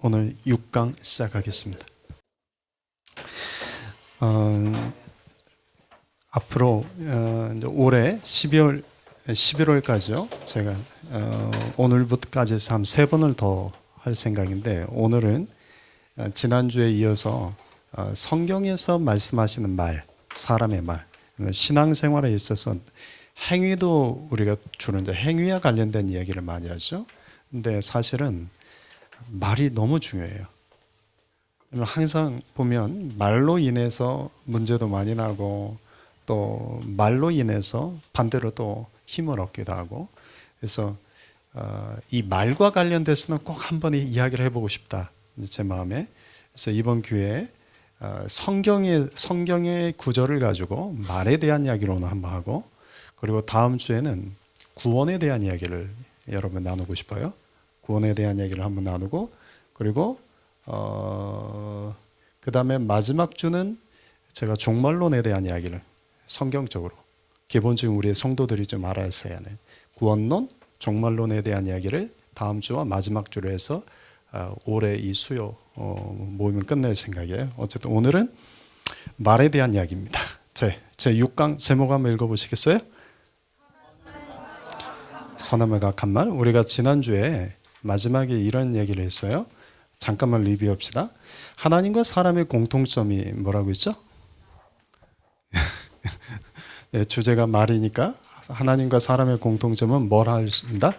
오늘 6강 시작하겠습니다. 앞으로 이제 올해 11월까지요. 제가 오늘부터까지 해서 한 3번을 더 할 생각인데, 오늘은 지난주에 이어서 성경에서 말씀하시는 말, 사람의 말, 신앙생활에 있어서 행위도 우리가 주로 이제 행위와 관련된 이야기를 많이 하죠. 근데 사실은 말이 너무 중요해요. 항상 보면 말로 인해서 문제도 많이 나고, 또 말로 인해서 반대로 또 힘을 얻기도 하고, 그래서 이 말과 관련돼서는 꼭 한번 이야기를 해보고 싶다, 제 마음에. 그래서 이번 기회에 성경의 구절을 가지고 말에 대한 이야기를 오늘 한번 하고, 그리고 다음 주에는 구원에 대한 이야기를 여러분 나누고 싶어요. 구원에 대한 이야기를 한번 나누고, 그리고 그 다음에 마지막 주는 제가 종말론에 대한 이야기를 성경적으로 기본적인 우리의 성도들이 좀 알아야해야 하는 구원론, 종말론에 대한 이야기를 다음 주와 마지막 주로 해서 올해 이 수요 모임을 끝낼 생각이에요. 어쨌든 오늘은 말에 대한 이야기입니다. 제 6강 제목 한번 읽어보시겠어요? 선함을 각한 말. 우리가 지난주에 마지막에 이런 얘기를 했어요. 잠깐만 리뷰합시다. 하나님과 사람의 공통점이 뭐라고 했죠? 네, 주제가 말이니까 하나님과 사람의 공통점은 뭘 한다?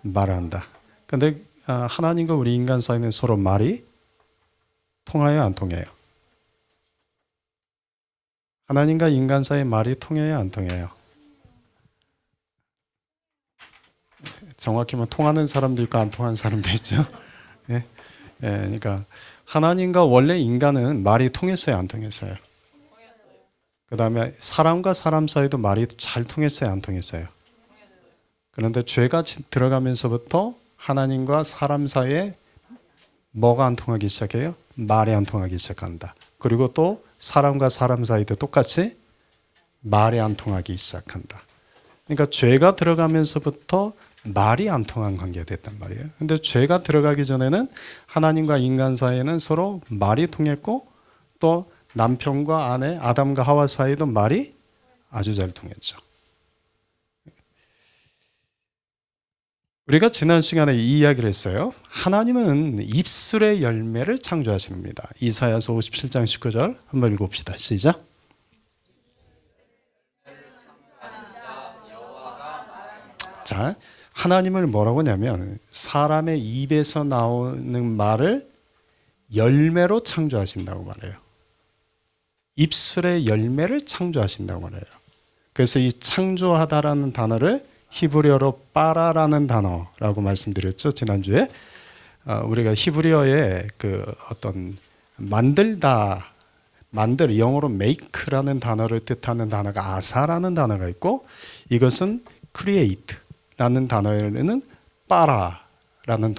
말한다. 근데 하나님과 우리 인간 사이는 서로 말이 통하여 안 통해요? 하나님과 인간 사이 말이 통해요, 안 통해요? 정확히 말하면 통하는 사람도 있고 안 통하는 사람도 있죠. 예? 예, 그러니까 하나님과 원래 인간은 말이 통했어요, 안 통했어요? 그 다음에 사람과 사람 사이도 말이 잘 통했어요, 안 통했어요? 그런데 죄가 들어가면서부터 하나님과 사람 사이에 뭐가 안 통하기 시작해요? 말이 안 통하기 시작한다. 그리고 또 사람과 사람 사이도 똑같이 말이 안 통하기 시작한다. 그러니까 죄가 들어가면서부터 말이 안 통한 관계가 됐단 말이에요. 근데 죄가 들어가기 전에는 하나님과 인간 사이에는 서로 말이 통했고, 또 남편과 아내, 아담과 하와 사이도 말이 아주 잘 통했죠. 우리가 지난 시간에 이 이야기를 했어요. 하나님은 입술의 열매를 창조하십니다. 이사야서 57장 19절 한번 읽어봅시다. 시작. 자, 하나님을 뭐라고 하냐면 사람의 입에서 나오는 말을 열매로 창조하신다고 말해요. 입술의 열매를 창조하신다고 말해요. 그래서 이 창조하다라는 단어를 히브리어로 빠라라는 단어라고 말씀드렸죠, 지난주에. 우리가 히브리어의 그 어떤 만들다, 영어로 make라는 단어를 뜻하는 단어가 아사라는 단어가 있고, 이것은 create라는 단어에는 빠라라는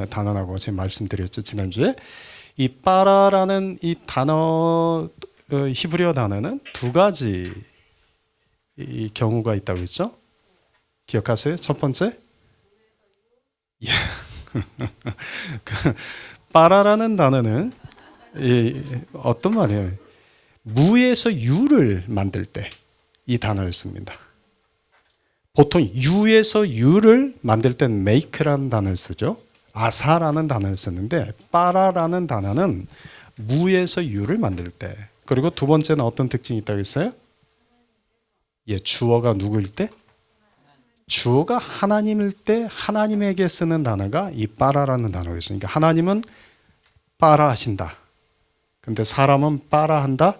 단어라고 제가 말씀드렸죠, 지난주에. 이 빠라라는 이 단어, 히브리어 단어는 두 가지 이 경우가 있다고 했죠? 기억하세요? 첫 번째? 예. 빠라라는 단어는 어떤 말이에요? 무에서 유를 만들 때 이 단어를 씁니다. 보통 유에서 유를 만들 때는 make라는 단어를 쓰죠. 아사라는 단어를 쓰는데, 빠라라는 단어는 무에서 유를 만들 때. 그리고 두 번째는 어떤 특징이 있다고 했어요? 예, 주어가 누구일 때? 주어가 하나님일 때 하나님에게 쓰는 단어가 이 빠라라는 단어였으니까 하나님은 빠라하신다. 근데 사람은 빠라한다?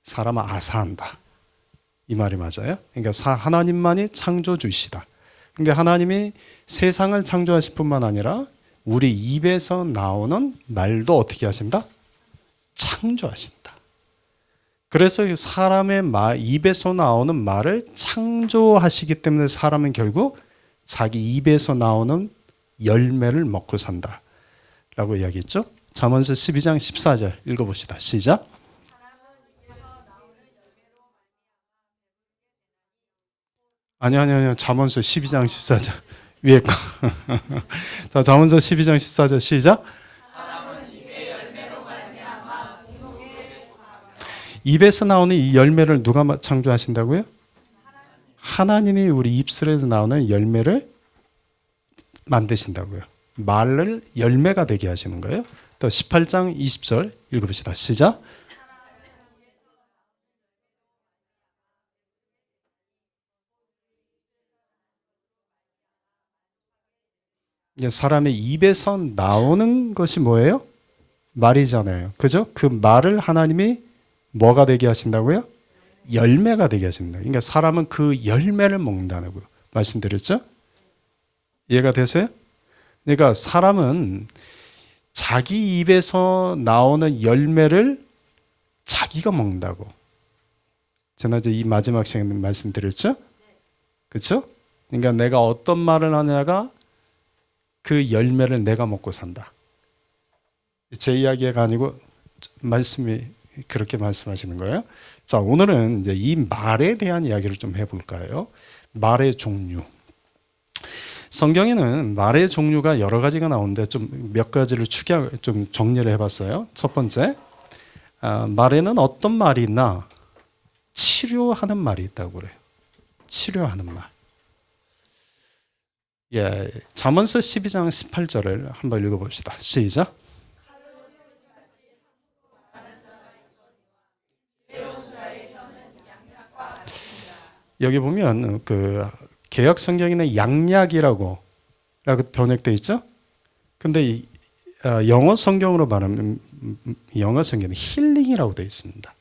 사람은 아사한다. 이 말이 맞아요? 그러니까 하나님만이 창조주시다. 근데 하나님이 세상을 창조하실 뿐만 아니라 우리 입에서 나오는 말도 어떻게 하신다? 창조하신다. 그래서 사람의 입에서 나오는 말을 창조하시기 때문에 사람은 결국 자기 입에서 나오는 열매를 먹고 산다 라고 이야기했죠. 잠언서 12장 14절 읽어봅시다. 시작. 아니요. 잠언서 12장 14절. 위에 거. 자, 잠언서 12장 14절 시작. 입에서 나오는 이 열매를 누가 창조하신다고요? 하나님이 우리 입술에서 나오는 열매를 만드신다고요. 말을 열매가 되게 하시는 거예요. 또 18장 20절 읽어봅시다. 시작. 이제 사람의 입에서 나오는 것이 뭐예요? 말이잖아요. 그죠? 그 말을 하나님이 뭐가 되게 하신다고요? 열매가 되게 하십니다. 그러니까 사람은 그 열매를 먹는다는 거 말씀드렸죠? 이해가 되세요? 그러니까 사람은 자기 입에서 나오는 열매를 자기가 먹는다고. 지난주에 이 마지막 시간에 말씀드렸죠? 그렇죠? 그러니까 내가 어떤 말을 하냐가 그 열매를 내가 먹고 산다. 제 이야기가 아니고 말씀이 그렇게 말씀하시는 거예요. 자, 오늘은 이제 이 말에 대한 이야기를 좀 해볼까요? 말의 종류. 성경에는 말의 종류가 여러 가지가 나오는데 좀 몇 가지를 좀 정리를 해봤어요. 첫 번째, 말에는 어떤 말이 있나? 치료하는 말이 있다고 그래요. 치료하는 말. 예, 잠언서 12장 18절을 한번 읽어봅시다. 시작. 여기 보면 그 개역 성경에는 양약이라고 번역되어 있죠. 근데 영어 성경으로 말하면 영어 성경은 힐링이라고 되어 있습니다.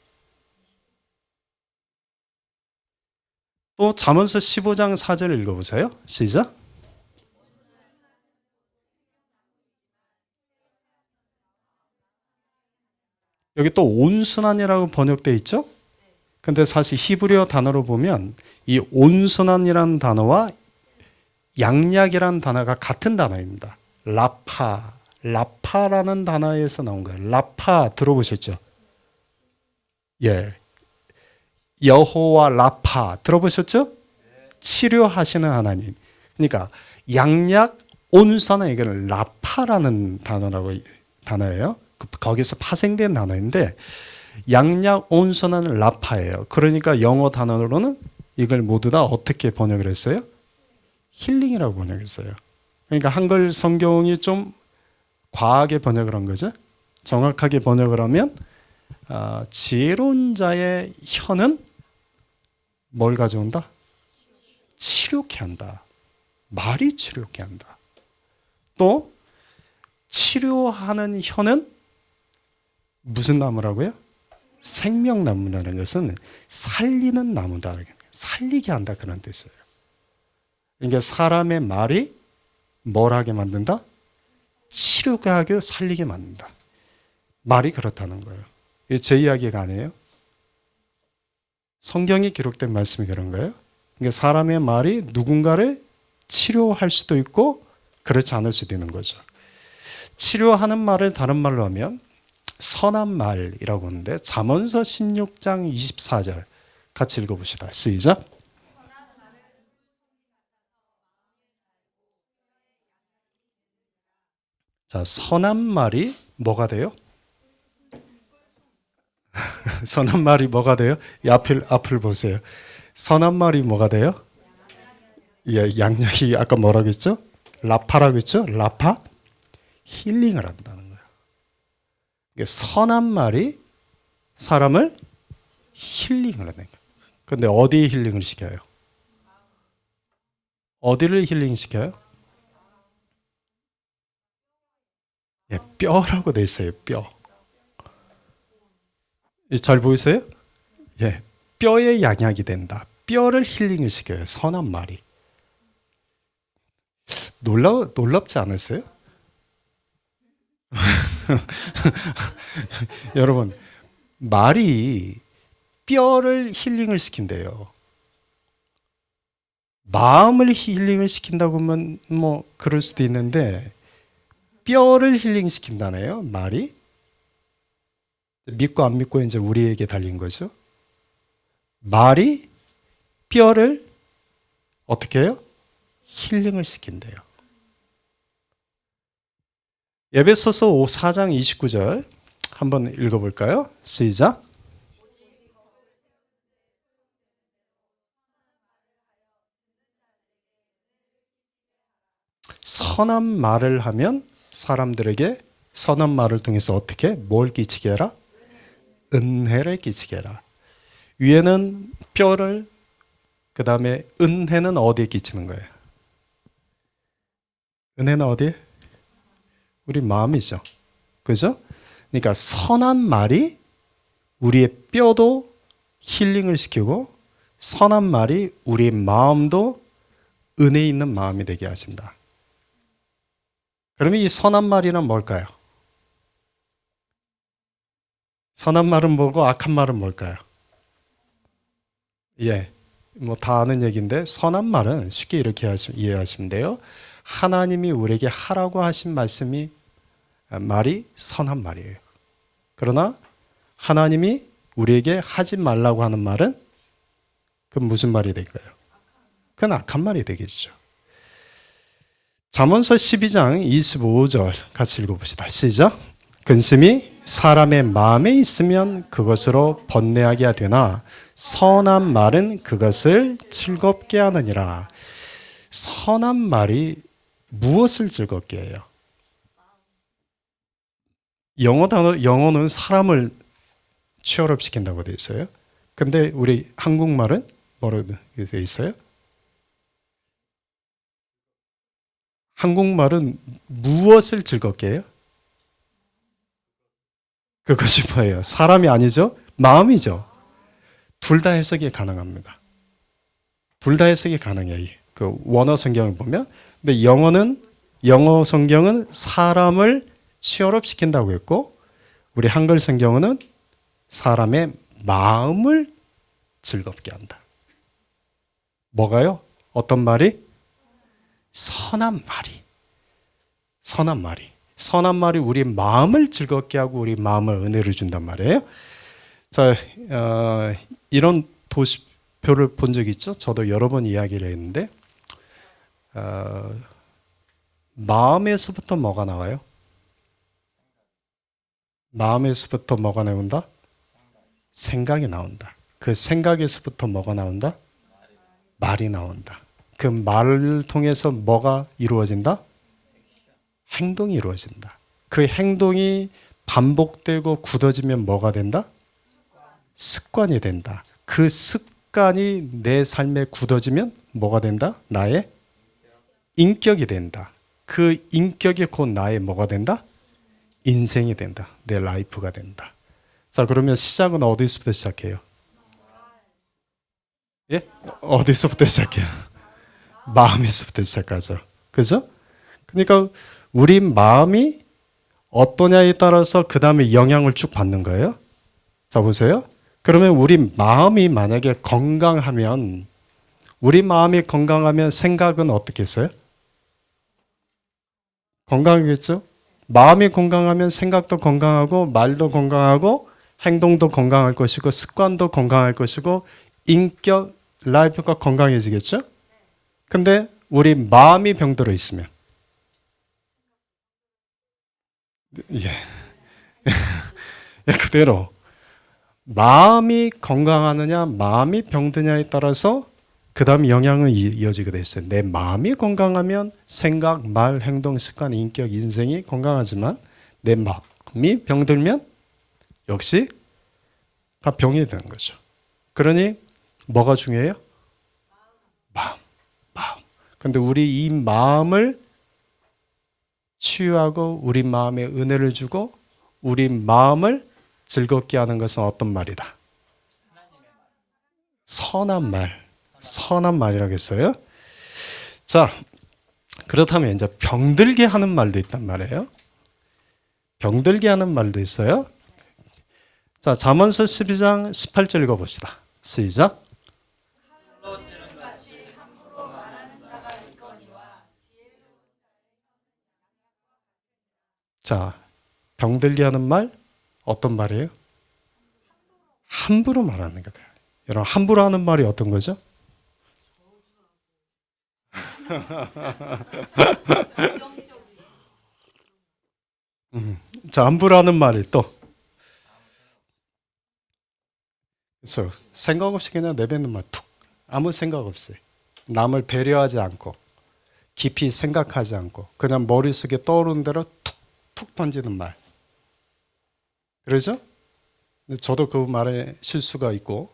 또 잠언서 15장 4절 읽어보세요. 시작. 여기 또 온순한이라고 번역되어 있죠. 근데 사실 히브리어 단어로 보면 이 온순한이라는 단어와 양약이라는 단어가 같은 단어입니다. 라파라는 단어에서 나온 거예요. 라파 들어보셨죠? 예, 여호와 라파 들어보셨죠? 치료하시는 하나님. 그러니까 양약, 온순한 이거는 라파라는 단어예요. 거기서 파생된 단어인데 양약, 온순한 라파예요. 그러니까 영어 단어로는 이걸 모두 다 어떻게 번역을 했어요? 힐링이라고 번역했어요. 그러니까 한글 성경이 좀 과하게 번역을 한 거죠. 정확하게 번역을 하면 지혜로운 자의 혀는 뭘 가져온다? 치료케 한다. 말이 치료케 한다. 또 치료하는 혀는 무슨 나무라고요? 생명나무라는 것은 살리는 나무다. 살리게 한다 그런 뜻이에요. 그러니까 사람의 말이 뭘 하게 만든다? 치료게 하고 살리게 만든다. 말이 그렇다는 거예요. 이게 제 이야기가 아니에요. 성경이 기록된 말씀이 그런 거예요. 그러니까 사람의 말이 누군가를 치료할 수도 있고 그렇지 않을 수도 있는 거죠. 치료하는 말을 다른 말로 하면 선한 말이라고 하는데 잠언서 16장 24절 같이 읽어봅시다. 시작. 자, 선한 말이 뭐가 돼요? 선한 말이 뭐가 돼요? 이 앞을 보세요. 선한 말이 뭐가 돼요? 예, 양약이 아까 뭐라고 했죠? 라파라고 했죠? 라파? 힐링을 한다는 거예요. 선한 말이 사람을 힐링을 하는 거예요. 그런데 어디 힐링을 시켜요? 어디를 힐링시켜요? 예, 뼈라고 돼 있어요. 뼈. 잘 보이세요? 예, 뼈의 양약이 된다. 뼈를 힐링을 시켜요. 선한 말이. 놀랍지 않으세요? 여러분, 말이 뼈를 힐링을 시킨대요. 마음을 힐링을 시킨다고 하면 뭐 그럴 수도 있는데 뼈를 힐링시킨다네요. 말이. 믿고 안 믿고 이제 우리에게 달린 거죠. 말이 뼈를 어떻게 해요? 힐링을 시킨대요. 에베소서 4장 29절 한번 읽어볼까요? 시작. 선한 말을 하면 사람들에게 선한 말을 통해서 어떻게 뭘 끼치게 해라? 은혜를 끼치게 해라. 위에는 뼈를, 그 다음에 은혜는 어디에 끼치는 거예요? 은혜는 어디에? 우리 마음이죠. 그죠? 그러니까 선한 말이 우리의 뼈도 힐링을 시키고 선한 말이 우리의 마음도 은혜 있는 마음이 되게 하신다. 그러면 이 선한 말이란 뭘까요? 선한 말은 뭐고 악한 말은 뭘까요? 예, 뭐 다 아는 얘기인데 선한 말은 쉽게 이렇게 이해하시면 돼요. 하나님이 우리에게 하라고 하신 말이 선한 말이에요. 그러나 하나님이 우리에게 하지 말라고 하는 말은 그건 무슨 말이 될까요? 그건 악한 말이 되겠죠. 잠언서 12장 25절 같이 읽어봅시다. 시작. 근심이 사람의 마음에 있으면 그것으로 번뇌하게 되나 선한 말은 그것을 즐겁게 하느니라. 선한 말이 무엇을 즐겁게 해요? 영어는 사람을 취업시킨다고 되어 있어요. 근데 우리 한국말은 뭐라고 되어 있어요? 한국말은 무엇을 즐겁게 해요? 그것이 뭐예요? 사람이 아니죠? 마음이죠. 둘 다 해석이 가능합니다. 둘 다 해석이 가능해요. 그 원어 성경을 보면. 근데 영어 성경은 사람을 취업시킨다고 했고 우리 한글 성경은 사람의 마음을 즐겁게 한다. 뭐가요? 어떤 말이? 선한 말이 우리 마음을 즐겁게 하고 우리 마음을 은혜를 준단 말이에요. 자, 이런 도시표를 본 적 있죠? 저도 여러 번 이야기를 했는데 마음에서부터 뭐가 나와요? 마음에서부터 뭐가 나온다? 생각이 나온다. 그 생각에서부터 뭐가 나온다? 말이 나온다. 그 말을 통해서 뭐가 이루어진다? 행동이 이루어진다. 그 행동이 반복되고 굳어지면 뭐가 된다? 습관이 된다. 그 습관이 내 삶에 굳어지면 뭐가 된다? 나의 인격이 된다. 그 인격이 곧 나의 뭐가 된다? 인생이 된다. 내 라이프가 된다. 자, 그러면 시작은 어디서부터 시작해요? 예? 어디서부터 시작해요? 마음에서부터 시작하죠. 그죠? 그러니까 우리 마음이 어떠냐에 따라서 그 다음에 영향을 쭉 받는 거예요. 자, 보세요. 그러면 우리 마음이 만약에 건강하면 생각은 어떻게 했어요? 건강하겠죠? 마음이 건강하면 생각도 건강하고 말도 건강하고 행동도 건강할 것이고 습관도 건강할 것이고 인격, 라이프가 건강해지겠죠? 근데 우리 마음이 병들어 있으면 예. 그대로 마음이 건강하느냐 마음이 병드냐에 따라서 그 다음 영향은 이어지게 돼 있어요. 내 마음이 건강하면 생각, 말, 행동, 습관, 인격, 인생이 건강하지만 내 마음이 병들면 역시 다 병이 되는 거죠. 그러니 뭐가 중요해요? 마음. 근데 우리 이 마음을 치유하고 우리 마음에 은혜를 주고 우리 마음을 즐겁게 하는 것은 어떤 말이다? 선한 말이라고 했어요. 자, 그렇다면 이제 병들게 하는 말도 있단 말이에요. 병들게 하는 말도 있어요. 자, 잠언서 12장 18절 읽어봅시다. 시작. 자, 병들게 하는 말 어떤 말이에요? 함부로 말하는 거다. 여러분 함부로 하는 말이 어떤 거죠? 자, 함부로 하는 말이 또. 그래서 생각 없이 그냥 내뱉는 말 툭. 아무 생각 없이. 남을 배려하지 않고 깊이 생각하지 않고 그냥 머릿속에 떠오르는 대로 툭툭 던지는 말. 그러죠? 저도 그 말에 실수가 있고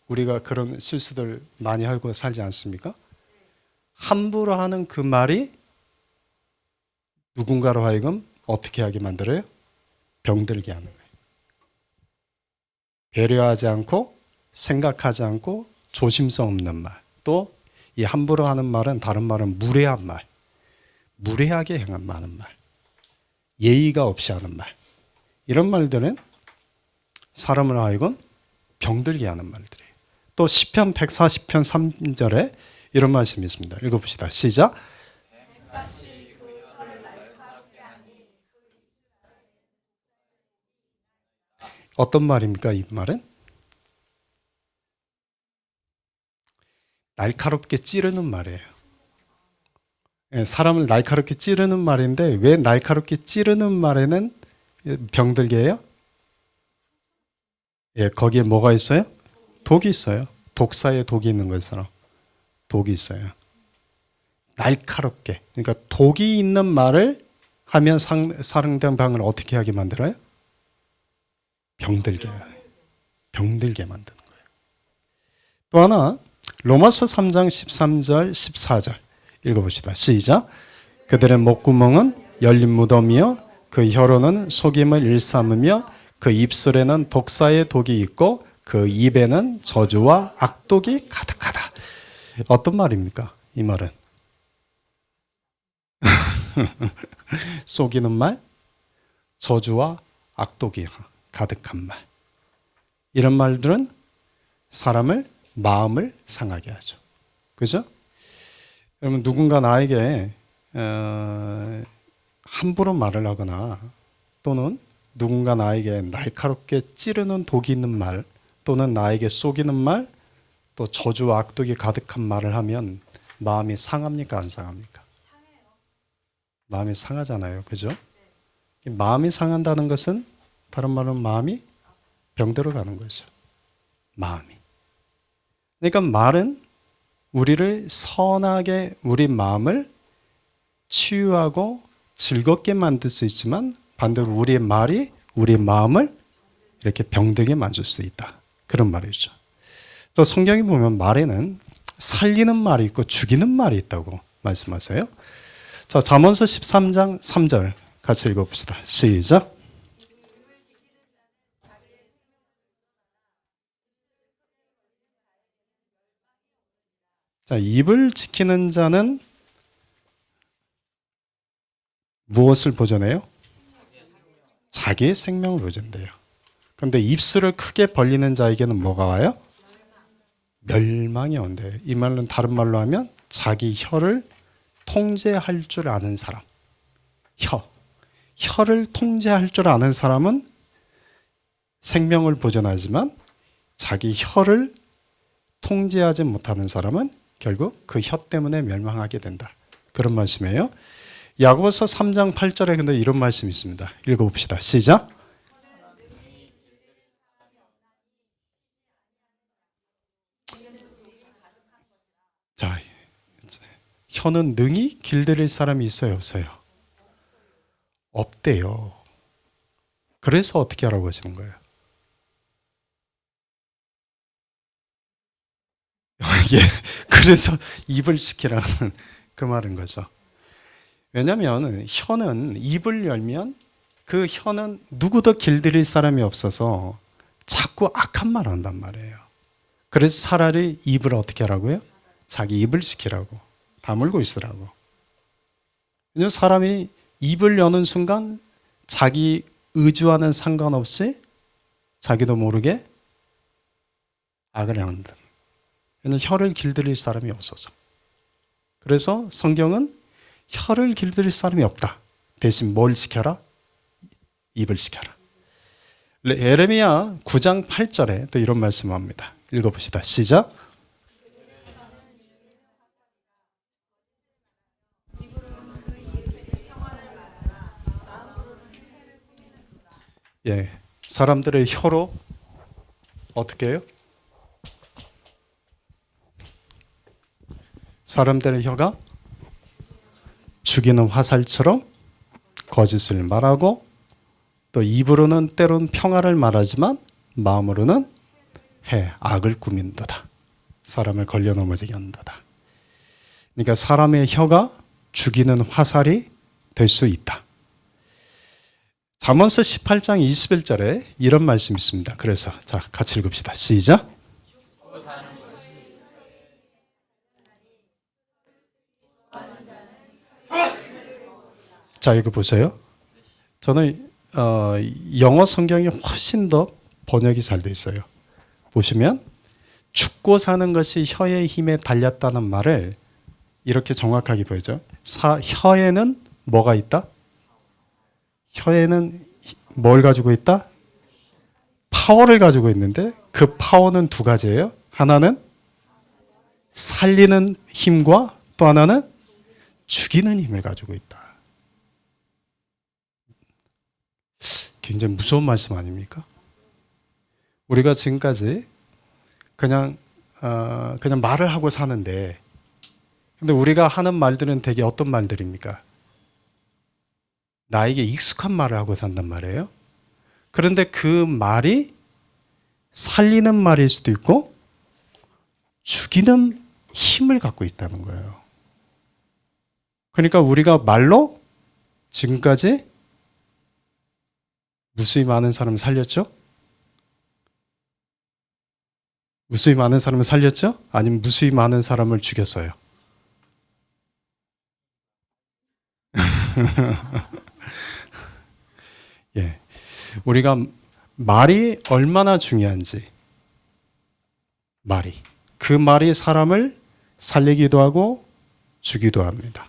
우리가 그런 실수들 많이 하고 살지 않습니까? 함부로 하는 그 말이 누군가로 하여금 어떻게 하게 만들어요? 병들게 하는 거예요. 배려하지 않고 생각하지 않고 조심성 없는 말. 또 이 함부로 하는 말은 다른 말은 무례한 말. 무례하게 행하는 말. 예의가 없이 하는 말. 이런 말들은 사람을 하여금 병들게 하는 말들이에요. 또 시편 140편 3절에 이런 말씀이 있습니다. 읽어봅시다. 시작. 어떤 말입니까? 이 말은? 날카롭게 찌르는 말이에요. 사람을 날카롭게 찌르는 말인데 왜 날카롭게 찌르는 말에는 병들게 해요? 거기에 뭐가 있어요? 독이 있어요. 독사에 독이 있는 것처럼 독이 있어요. 날카롭게. 그러니까 독이 있는 말을 하면 상대방을 어떻게 하게 만들어요? 병들게 만드는 거예요. 또 하나 로마서 3장 13절 14절 읽어봅시다. 시작. 그들의 목구멍은 열린 무덤이요 그 혀로는 속임을 일삼으며 그 입술에는 독사의 독이 있고 그 입에는 저주와 악독이 가득하다. 어떤 말입니까? 이 말은 속이는 말, 저주와 악독이 가득한 말. 이런 말들은 사람을 마음을 상하게 하죠. 그죠? 여러분 누군가 나에게 함부로 말을 하거나 또는 누군가 나에게 날카롭게 찌르는 독이 있는 말 또는 나에게 속이는 말 또 저주와 악독이 가득한 말을 하면 마음이 상합니까? 안 상합니까? 마음이 상하잖아요. 그죠? 마음이 상한다는 것은 다른 말로 마음이 병들어 가는 거죠. 마음이. 그러니까 말은 우리를 선하게 우리 마음을 치유하고 즐겁게 만들 수 있지만 반대로 우리의 말이 우리 마음을 이렇게 병들게 만들 수 있다. 그런 말이죠. 또 성경에 보면 말에는 살리는 말이 있고 죽이는 말이 있다고 말씀하세요. 자, 잠언서 13장 3절 같이 읽어봅시다. 시작. 자, 입을 지키는 자는 무엇을 보존해요? 자기의 생명을 보존해요. 그런데 입술을 크게 벌리는 자에게는 뭐가 와요? 멸망이 온대요. 이 말은 다른 말로 하면 자기 혀를 통제할 줄 아는 사람. 혀를 통제할 줄 아는 사람은 생명을 보존하지만 자기 혀를 통제하지 못하는 사람은 결국 그 혀 때문에 멸망하게 된다. 그런 말씀이에요. 야고보서 3장 8절에 근데 이런 말씀이 있습니다. 읽어봅시다. 시작. 자, 혀는 능히 길들일 사람이 있어요, 없어요? 없대요. 그래서 어떻게 하라고 하시는 거예요? 예, 그래서 입을 지키라는 그 말인 거죠. 왜냐하면 혀는 입을 열면 그 혀는 누구도 길들일 사람이 없어서 자꾸 악한 말 한단 말이에요. 그래서 차라리 입을 어떻게 하라고요? 자기 입을 지키라고. 다물고 있으라고. 왜냐하면 사람이 입을 여는 순간 자기 의지와는 상관없이 자기도 모르게 악을 행한다. 왜냐하면 혀를 길들일 사람이 없어서. 그래서 성경은 혀를 길들일 사람이 없다. 대신 뭘 지켜라? 입을 지켜라. 예레미야 9장 8절에 또 이런 말씀을 합니다. 읽어봅시다. 시작. 예, 사람들의 혀로 어떻게 해요? 사람들의 혀가 죽이는 화살처럼 거짓을 말하고 또 입으로는 때론 평화를 말하지만 마음으로는 악을 꾸민도다. 사람을 걸려 넘어지게 한도다. 그러니까 사람의 혀가 죽이는 화살이 될 수 있다. 잠언서 18장 21절에 이런 말씀이 있습니다. 그래서 자, 같이 읽읍시다. 시작. 자, 이거 보세요. 저는 영어 성경이 훨씬 더 번역이 잘 돼 있어요. 보시면 죽고 사는 것이 혀의 힘에 달렸다는 말을 이렇게 정확하게 보여줘. 혀에는 뭐가 있다? 혀에는 뭘 가지고 있다? 파워를 가지고 있는데 그 파워는 두 가지예요. 하나는 살리는 힘과 또 하나는 죽이는 힘을 가지고 있다. 굉장히 무서운 말씀 아닙니까? 우리가 지금까지 그냥 말을 하고 사는데, 근데 우리가 하는 말들은 되게 어떤 말들입니까? 나에게 익숙한 말을 하고 산단 말이에요. 그런데 그 말이 살리는 말일 수도 있고 죽이는 힘을 갖고 있다는 거예요. 그러니까 우리가 말로 지금까지 무수히 많은 사람을 살렸죠? 무수히 많은 사람을 살렸죠? 아니면 무수히 많은 사람을 죽였어요? 예, 우리가 말이 얼마나 중요한지, 그 말이 사람을 살리기도 하고 죽이기도 합니다.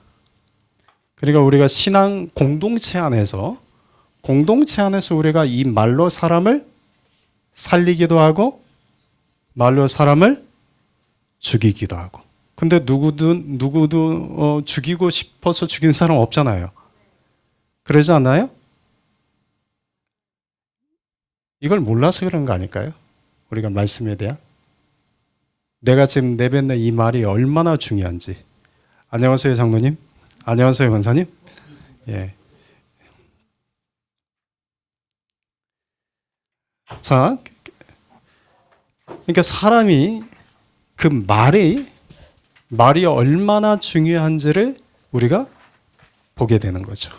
그러니까 우리가 신앙 공동체 안에서 우리가 이 말로 사람을 살리기도 하고 말로 사람을 죽이기도 하고. 근데 누구도 죽이고 싶어서 죽인 사람 없잖아요. 그러지 않나요? 이걸 몰라서 그런 거 아닐까요? 우리가 말씀에 대한. 내가 지금 내뱉는 이 말이 얼마나 중요한지. 안녕하세요, 장로님. 안녕하세요, 권사님. 예. 자, 그러니까 사람이 그 말이 얼마나 중요한지를 우리가 보게 되는 거죠.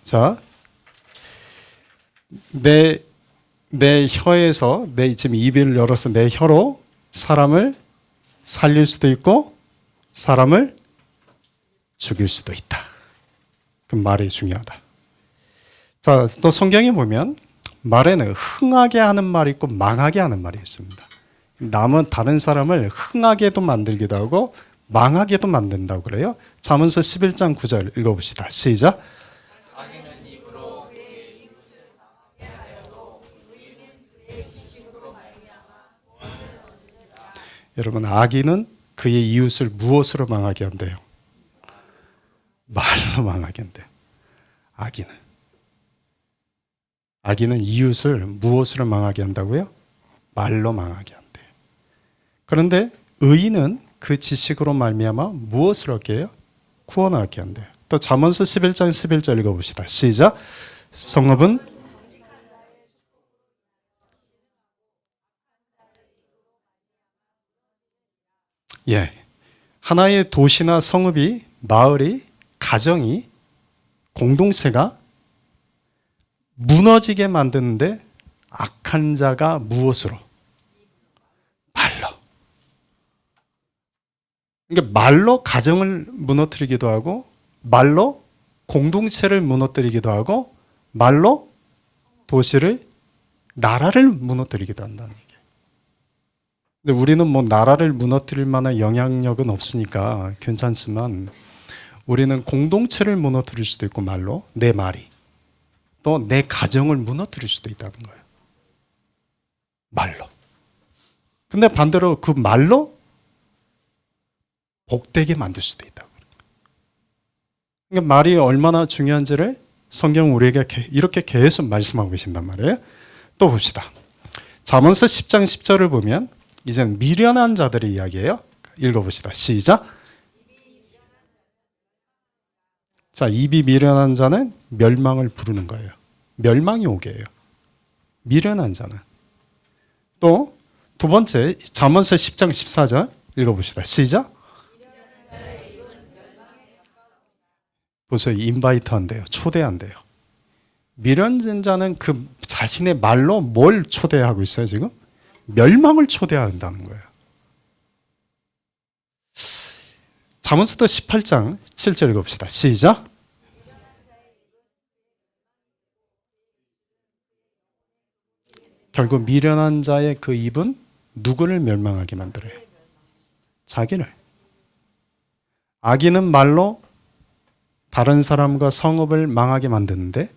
자, 내 혀에서 지금 입을 열어서 내 혀로 사람을 살릴 수도 있고 사람을 죽일 수도 있다. 그 말이 중요하다. 자, 또 성경에 보면 말에는 흥하게 하는 말이 있고 망하게 하는 말이 있습니다. 다른 사람을 흥하게도 만들기도 하고 망하게도 만든다고 그래요. 잠언서 11장 9절 읽어봅시다. 시작. 여러분, 악인은 그의 이웃을 무엇으로 망하게 한대요? 말로 망하게 한대요. 악인은 이웃을 무엇으로 망하게 한다고요? 말로 망하게 한대요. 그런데 의인은 그 지식으로 말미암아 무엇을 얻게 해요? 구원을 얻게 한대요. 또 잠언서 11장 11절 읽어봅시다. 시작. 성읍은 하나의 도시나 성읍이, 마을이, 가정이, 공동체가 무너지게 만드는데 악한 자가 무엇으로? 말로. 그러니까 말로 가정을 무너뜨리기도 하고 말로 공동체를 무너뜨리기도 하고 말로 도시를, 나라를 무너뜨리기도 한다는 얘기예요. 근데 우리는 나라를 무너뜨릴 만한 영향력은 없으니까 괜찮지만 우리는 공동체를 무너뜨릴 수도 있고 말로, 내 말이. 또 내 가정을 무너뜨릴 수도 있다는 거예요. 말로. 근데 반대로 그 말로 복되게 만들 수도 있다고. 그러니까 말이 얼마나 중요한지를 성경 우리에게 이렇게 계속 말씀하고 계신단 말이에요. 또 봅시다. 잠언서 10장 10절을 보면 이제는 미련한 자들의 이야기예요. 읽어봅시다. 시작. 자, 입이 미련한 자는 멸망을 부르는 거예요. 멸망이 오게 해요. 미련한 자는. 또 두 번째 잠언서 10장 14절 읽어봅시다. 시작. 보세요. 인바이트 한대요. 초대한대요. 미련한 자는 그 자신의 말로 뭘 초대하고 있어요 지금? 멸망을 초대한다는 거예요. 잠언서도 18장 7절 읽어봅시다. 시작. 결국 미련한 자의 그 입은 누구를 멸망하게 만들어요? 자기를. 악인은 말로 다른 사람과 성읍을 망하게 만드는데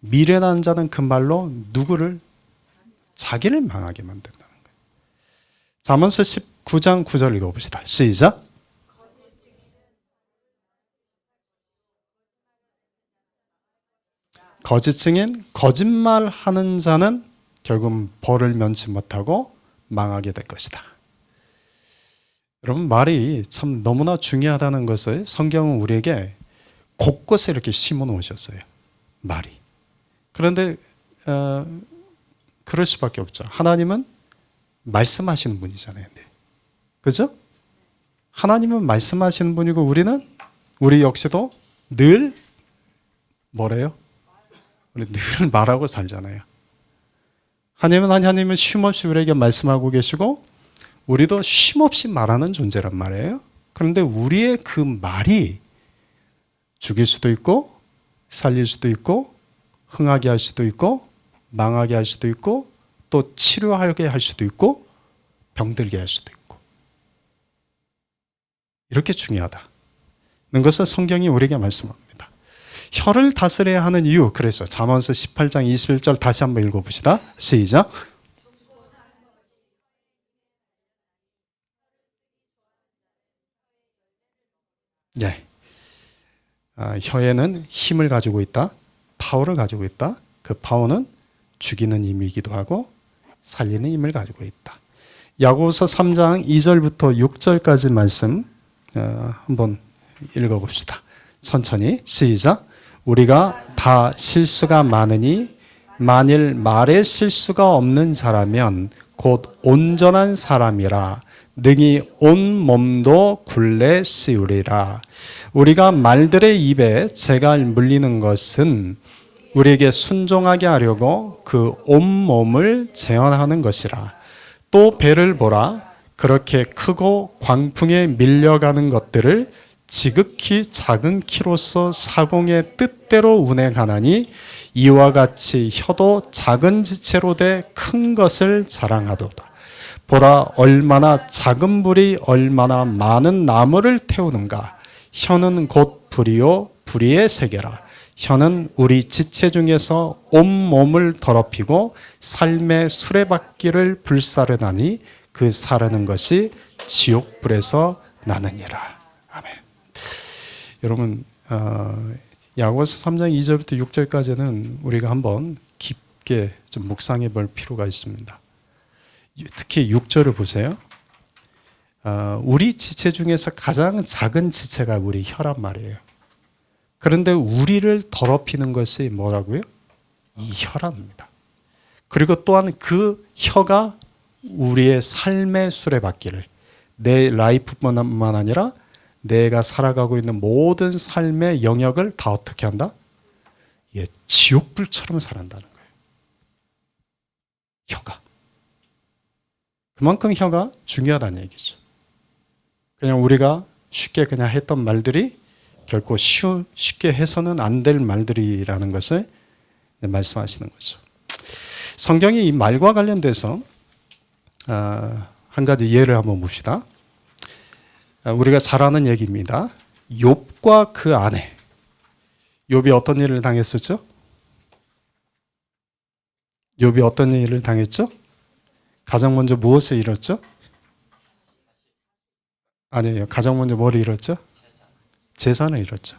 미련한 자는 그 말로 누구를? 자기를 망하게 만든다는 거예요. 잠언서 19장 9절 읽어봅시다. 시작. 거짓 증인, 거짓말하는 자는 결국 벌을 면치 못하고 망하게 될 것이다. 여러분, 말이 참 너무나 중요하다는 것을 성경은 우리에게 곳곳에 이렇게 심어 놓으셨어요. 말이. 그런데 그럴 수밖에 없죠. 하나님은 말씀하시는 분이잖아요. 그죠? 하나님은 말씀하시는 분이고 우리 역시도 늘 뭐래요? 우리 늘 말하고 살잖아요. 하나님은 쉼없이 우리에게 말씀하고 계시고 우리도 쉼없이 말하는 존재란 말이에요. 그런데 우리의 그 말이 죽일 수도 있고 살릴 수도 있고 흥하게 할 수도 있고 망하게 할 수도 있고 또 치료하게 할 수도 있고 병들게 할 수도 있고 이렇게 중요하다는 것은 성경이 우리에게 말씀합니다. 혀를 다스려야 하는 이유, 그래서 잠언서 18장 21절 다시 한번 읽어봅시다. 시작. 네. 혀에는 힘을 가지고 있다. 파워를 가지고 있다. 그 파워는 죽이는 힘이기도 하고 살리는 힘을 가지고 있다. 야고보서 3장 2절부터 6절까지 말씀 한번 읽어봅시다. 천천히 시작. 우리가 다 실수가 많으니 만일 말에 실수가 없는 사람이면 곧 온전한 사람이라 능히 온 몸도 굴레 씌우리라. 우리가 말들의 입에 재가 물리는 것은 우리에게 순종하게 하려고 그 온몸을 제어하는 것이라. 또 배를 보라. 그렇게 크고 광풍에 밀려가는 것들을 지극히 작은 키로서 사공의 뜻대로 운행하나니 이와 같이 혀도 작은 지체로 돼 큰 것을 자랑하도다. 보라, 얼마나 작은 불이 얼마나 많은 나무를 태우는가. 혀는 곧 불이요 불의의 세계라. 혀는 우리 지체 중에서 온몸을 더럽히고 삶의 수레바퀴를 불사르나니 그 사르는 것이 지옥불에서 나느니라. 아멘. 여러분, 야고보서 3장 2절부터 6절까지는 우리가 한번 깊게 좀 묵상해 볼 필요가 있습니다. 특히 6절을 보세요. 우리 지체 중에서 가장 작은 지체가 우리 혀란 말이에요. 그런데 우리를 더럽히는 것이 뭐라고요? 이 혀랍니다. 그리고 또한 그 혀가 우리의 삶의 수레바퀴를, 내 라이프뿐만 아니라 내가 살아가고 있는 모든 삶의 영역을 다 어떻게 한다? 예, 지옥불처럼 살아간다는 거예요. 혀가. 그만큼 혀가 중요하다는 얘기죠. 그냥 우리가 쉽게 그냥 했던 말들이 결코 쉽게 해서는 안 될 말들이라는 것을 말씀하시는 거죠. 성경이 이 말과 관련돼서 한 가지 예를 한번 봅시다. 우리가 잘 아는 얘기입니다. 욥과 그 아내. 욥이 어떤 일을 당했었죠? 욥이 어떤 일을 당했죠? 가장 먼저 무엇을 잃었죠? 아니에요. 가장 먼저 뭘 잃었죠? 재산을 잃었죠.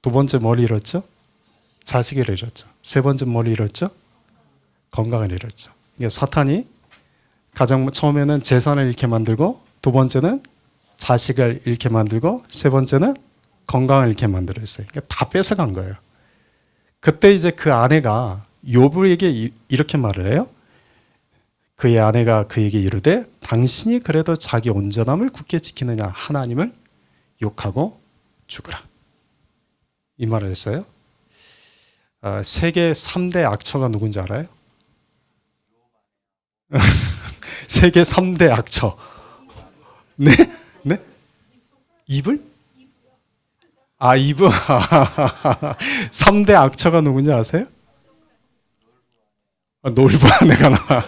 두 번째 뭘 잃었죠? 자식을 잃었죠. 세 번째 뭘 잃었죠? 건강을 잃었죠. 그러니까 사탄이 가장 처음에는 재산을 잃게 만들고, 두 번째는 자식을 잃게 만들고, 세 번째는 건강을 잃게 만들었어요. 그러니까 다 뺏어간 거예요. 그때 이제 그 아내가 욥에게 이렇게 말을 해요. 그의 아내가 그에게 이르되 당신이 그래도 자기 온전함을 굳게 지키느냐 하나님을 욕하고 죽으라. 이 말을 했어요. 세계 3대 악처가 누군지 알아요? 세계 3대 악처. 네? 네? 이불? 이불. 3대 악처가 누군지 아세요? 놀부 아내가 나와.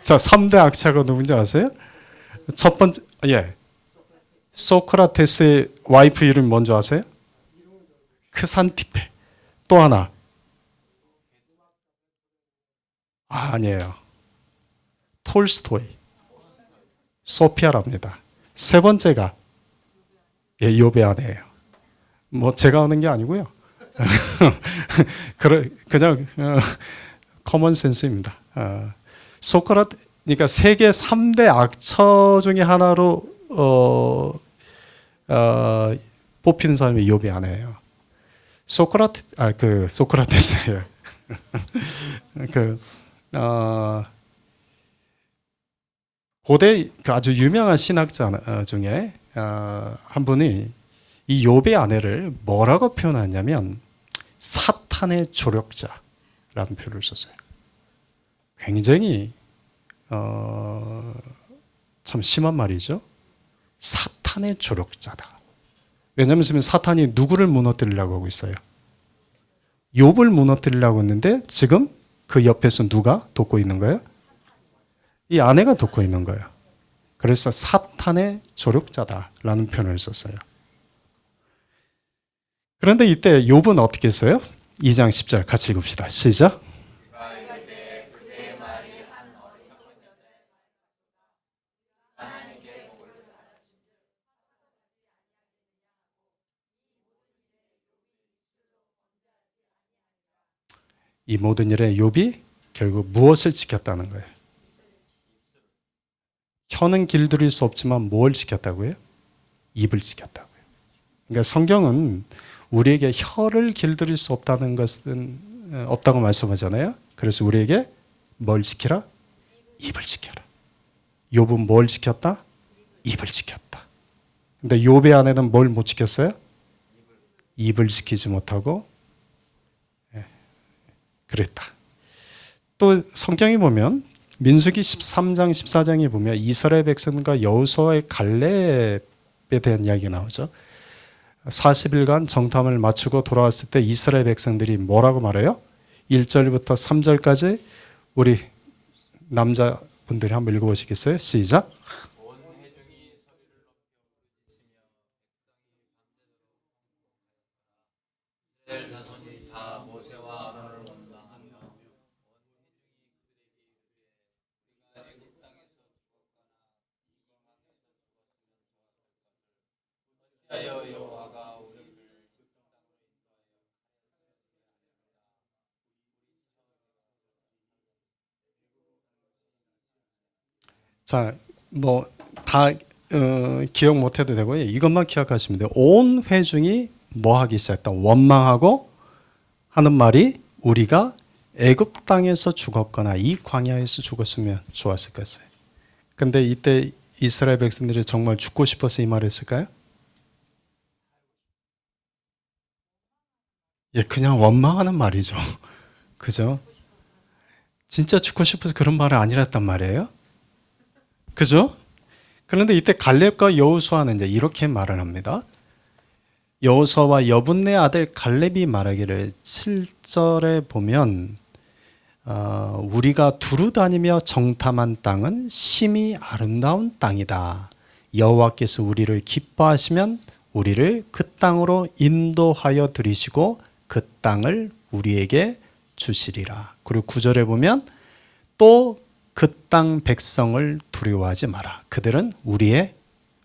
자, 3대 악처가 누군지 아세요? 첫 번째, 소크라테스의 와이프 이름 뭔지 아세요? 크산티페. 또 하나. 아니에요. 톨스토이. 소피아랍니다. 세 번째가 욥의 아내예요. 뭐 제가 하는 게 아니고요. 그냥 커먼 센스입니다. 그러니까 세계 3대 악처 중에 하나로 뽑히는 사람이 욥의 아내예요. 소크라테스예요. 고대 아주 유명한 신학자 중에 한 분이 이 욥의 아내를 뭐라고 표현하냐면 사탄의 조력자라는 표현을 썼어요. 굉장히 참 심한 말이죠. 사탄의 조력자다. 왜냐하면 지금 사탄이 누구를 무너뜨리려고 하고 있어요? 욥을 무너뜨리려고 했는데 지금 그 옆에서 누가 돕고 있는 거예요? 이 아내가 돕고 있는 거예요. 그래서 사탄의 조력자다라는 표현을 썼어요. 그런데 이때 욥은 어떻게 했어요? 2장 10절 같이 읽읍시다. 시작. 이 모든 일에 욥이 결국 무엇을 지켰다는 거예요? 혀는 길들일 수 없지만 뭘 지켰다고요? 입을 지켰다고요. 그러니까 성경은 우리에게 혀를 길들일 수 없다는 것은 없다고 말씀하잖아요. 그래서 우리에게 뭘 지키라? 입을 지켜라. 욥은 뭘 지켰다? 입을 지켰다. 근데 욥의 아내는 뭘 못 지켰어요? 입을 지키지 못하고 그랬다. 또 성경에 보면 민수기 13장 14장에 보면 이스라엘 백성과 여호수아의 갈렙에 대한 이야기가 나오죠. 40일간 정탐을 마치고 돌아왔을 때 이스라엘 백성들이 뭐라고 말해요? 1절부터 3절까지 우리 남자분들이 한번 읽어보시겠어요? 시작. 자, 뭐 다 기억 못해도 되고요. 이것만 기억하시면 돼요. 온 회중이 뭐 하기 시작했다? 원망하고 하는 말이 우리가 애굽 땅에서 죽었거나 이 광야에서 죽었으면 좋았을 것을. 근데 이때 이스라엘 백성들이 정말 죽고 싶어서 이 말을 했을까요? 그냥 원망하는 말이죠. 그죠? 진짜 죽고 싶어서 그런 말은 아니랬단 말이에요. 그죠? 그런데 이때 갈렙과 여호수아는 이제 이렇게 말을 합니다. 여호수아와 여분네 아들 갈렙이 말하기를 7절에 보면 우리가 두루 다니며 정탐한 땅은 심히 아름다운 땅이다. 여호와께서 우리를 기뻐하시면 우리를 그 땅으로 인도하여 들이시고 그 땅을 우리에게 주시리라. 그리고 9절에 보면 또 그 땅 백성을 두려워하지 마라. 그들은 우리의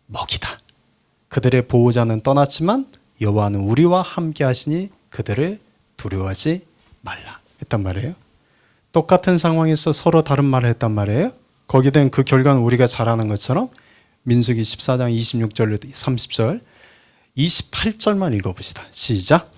먹이다. 그들의 보호자는 떠났지만 여호와는 우리와 함께 하시니 그들을 두려워하지 말라 했단 말이에요. 똑같은 상황에서 서로 다른 말을 했단 말이에요. 거기에 대한 그 결과는 우리가 잘 아는 것처럼 민수기 14장 26절 30절 28절만 읽어봅시다. 시작.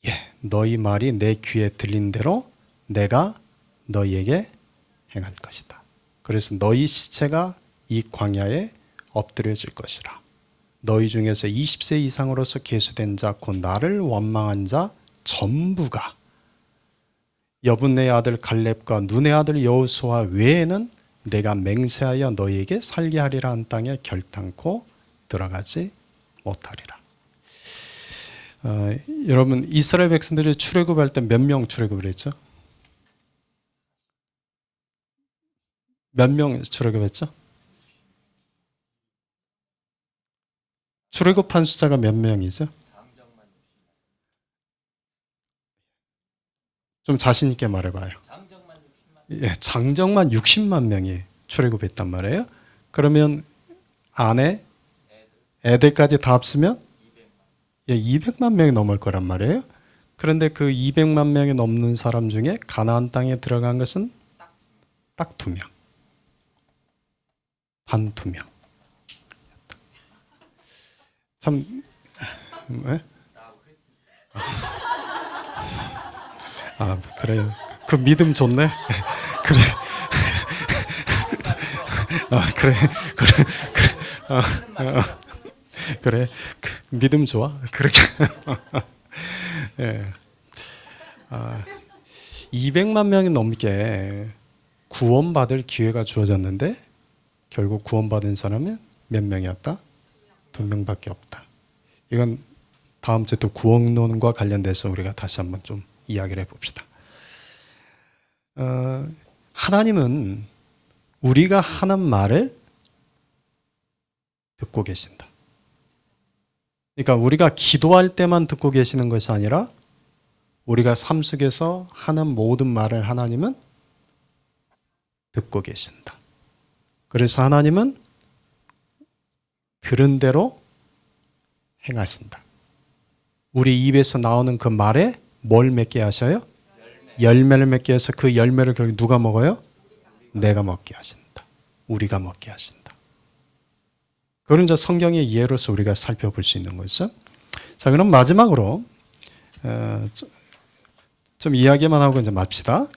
예, 너희 말이 내 귀에 들린 대로 내가 너희에게 행할 것이다. 그래서 너희 시체가 이 광야에 엎드려질 것이라. 너희 중에서 20세 이상으로서 계수된 자 곧 나를 원망한 자 전부가 여분네의 아들 갈렙과 눈의 아들 여호수아 외에는 내가 맹세하여 너희에게 살게 하리라 한 땅에 결단코 들어가지 못하리라. 여러분 이스라엘 백성들이 출애굽할 때 몇 명 출애굽을 했죠? 몇 명 출애굽했죠? 출애굽한 숫자가 몇 명이죠? 좀 자신 있게 말해봐요. 예, 장정만 60만 명이 출애굽했단 말이에요. 그러면 아내, 애들까지 다 합치면 200만 명이 넘을 거란 말이에요. 그런데 그 200만 명이 넘는 사람 중에 가나안 땅에 들어간 것은 딱 2명. 단 2명. 참, 왜? 아, 그래요. 그 믿음 좋네. 그래. 아, 그래. 그래. 그 믿음 좋아. 그렇게. 예. 200만 명이 넘게 구원받을 기회가 주어졌는데 결국 구원받은 사람은 몇 명이었다? 2명밖에 없다. 이건 다음 주에 또 구원론과 관련돼서 우리가 다시 한번 좀 이야기를 해봅시다. 하나님은 우리가 하는 말을 듣고 계신다. 그러니까 우리가 기도할 때만 듣고 계시는 것이 아니라 우리가 삶 속에서 하는 모든 말을 하나님은 듣고 계신다. 그래서 하나님은 들은 대로 행하신다. 우리 입에서 나오는 그 말에 뭘 맺게 하셔요? 열매를 맺게 해서 그 열매를 결국 누가 먹어요? 내가 먹게 하신다. 우리가 먹게 하신다. 그런 이제 성경의 예로서 우리가 살펴볼 수 있는 거죠. 자, 그럼 마지막으로 좀 이야기만 하고 이제 맙시다.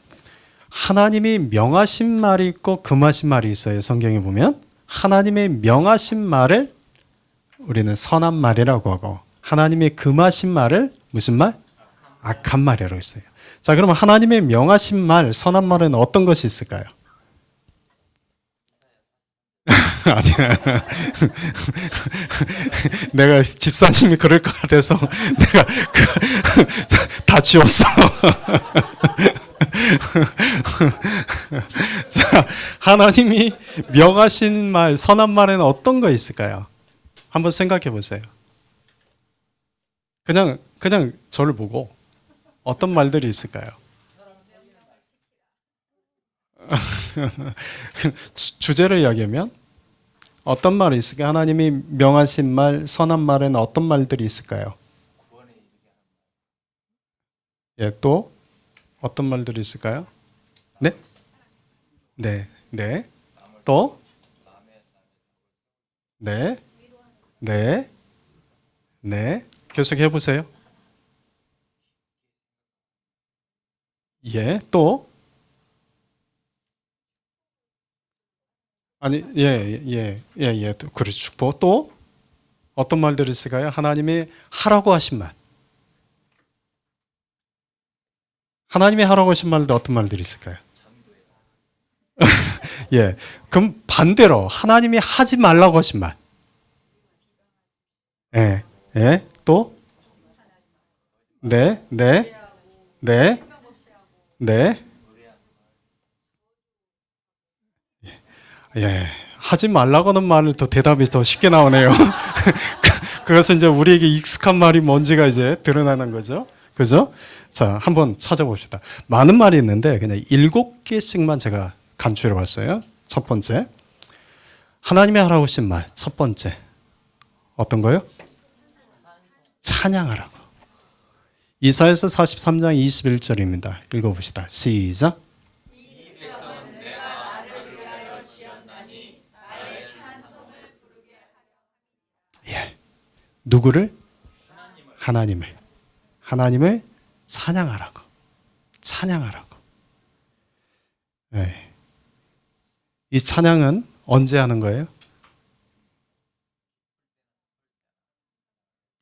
하나님이 명하신 말이 있고 금하신 말이 있어요. 성경에 보면 하나님의 명하신 말을 우리는 선한 말이라고 하고 하나님의 금하신 말을 무슨 말? 악한 말이라고 했어요. 자, 그럼 하나님의 명하신 말, 선한 말은 어떤 것이 있을까요? 아니야. 내가 집사님이 그럴 것 같아서 내가 다 지웠어. 자, 하나님이 명하신 말, 선한 말에는 어떤 거 있을까요? 한번 생각해 보세요. 그냥 저를 보고 어떤 말들이 있을까요? 주제를 이야기하면 어떤 말이 있을까요? 하나님이 명하신 말, 선한 말에는 어떤 말들이 있을까요? 예, 또 어떤 말들이 있을까요? 네? 네, 네. 또? 네, 네, 네. 계속 해보세요. 예, 또? 아니, 그렇죠. 축복. 또? 어떤 말들이 있을까요? 하나님이 하라고 하신 말. 하나님이 하라고 하신 말들 어떤 말들이 있을까요? 예. 그럼 반대로 하나님이 하지 말라고 하신 말. 예. 예. 또? 네. 네. 네. 네. 예. 하지 말라고 하는 말을 더 대답이 더 쉽게 나오네요. 그것은 이제 우리에게 익숙한 말이 뭔지가 이제 드러나는 거죠. 그죠? 자, 한번 찾아봅시다. 많은 말이 있는데 그냥 7개씩만 제가 간추려 봤어요. 첫 번째, 하나님이 하라고 하신 말. 첫 번째, 어떤 거요? 찬양하라고. 이사야서 43장 21절입니다. 읽어봅시다. 시작. 예. 누구를? 하나님을 찬양하라고. 찬양하라고. 예. 이 찬양은 언제 하는 거예요?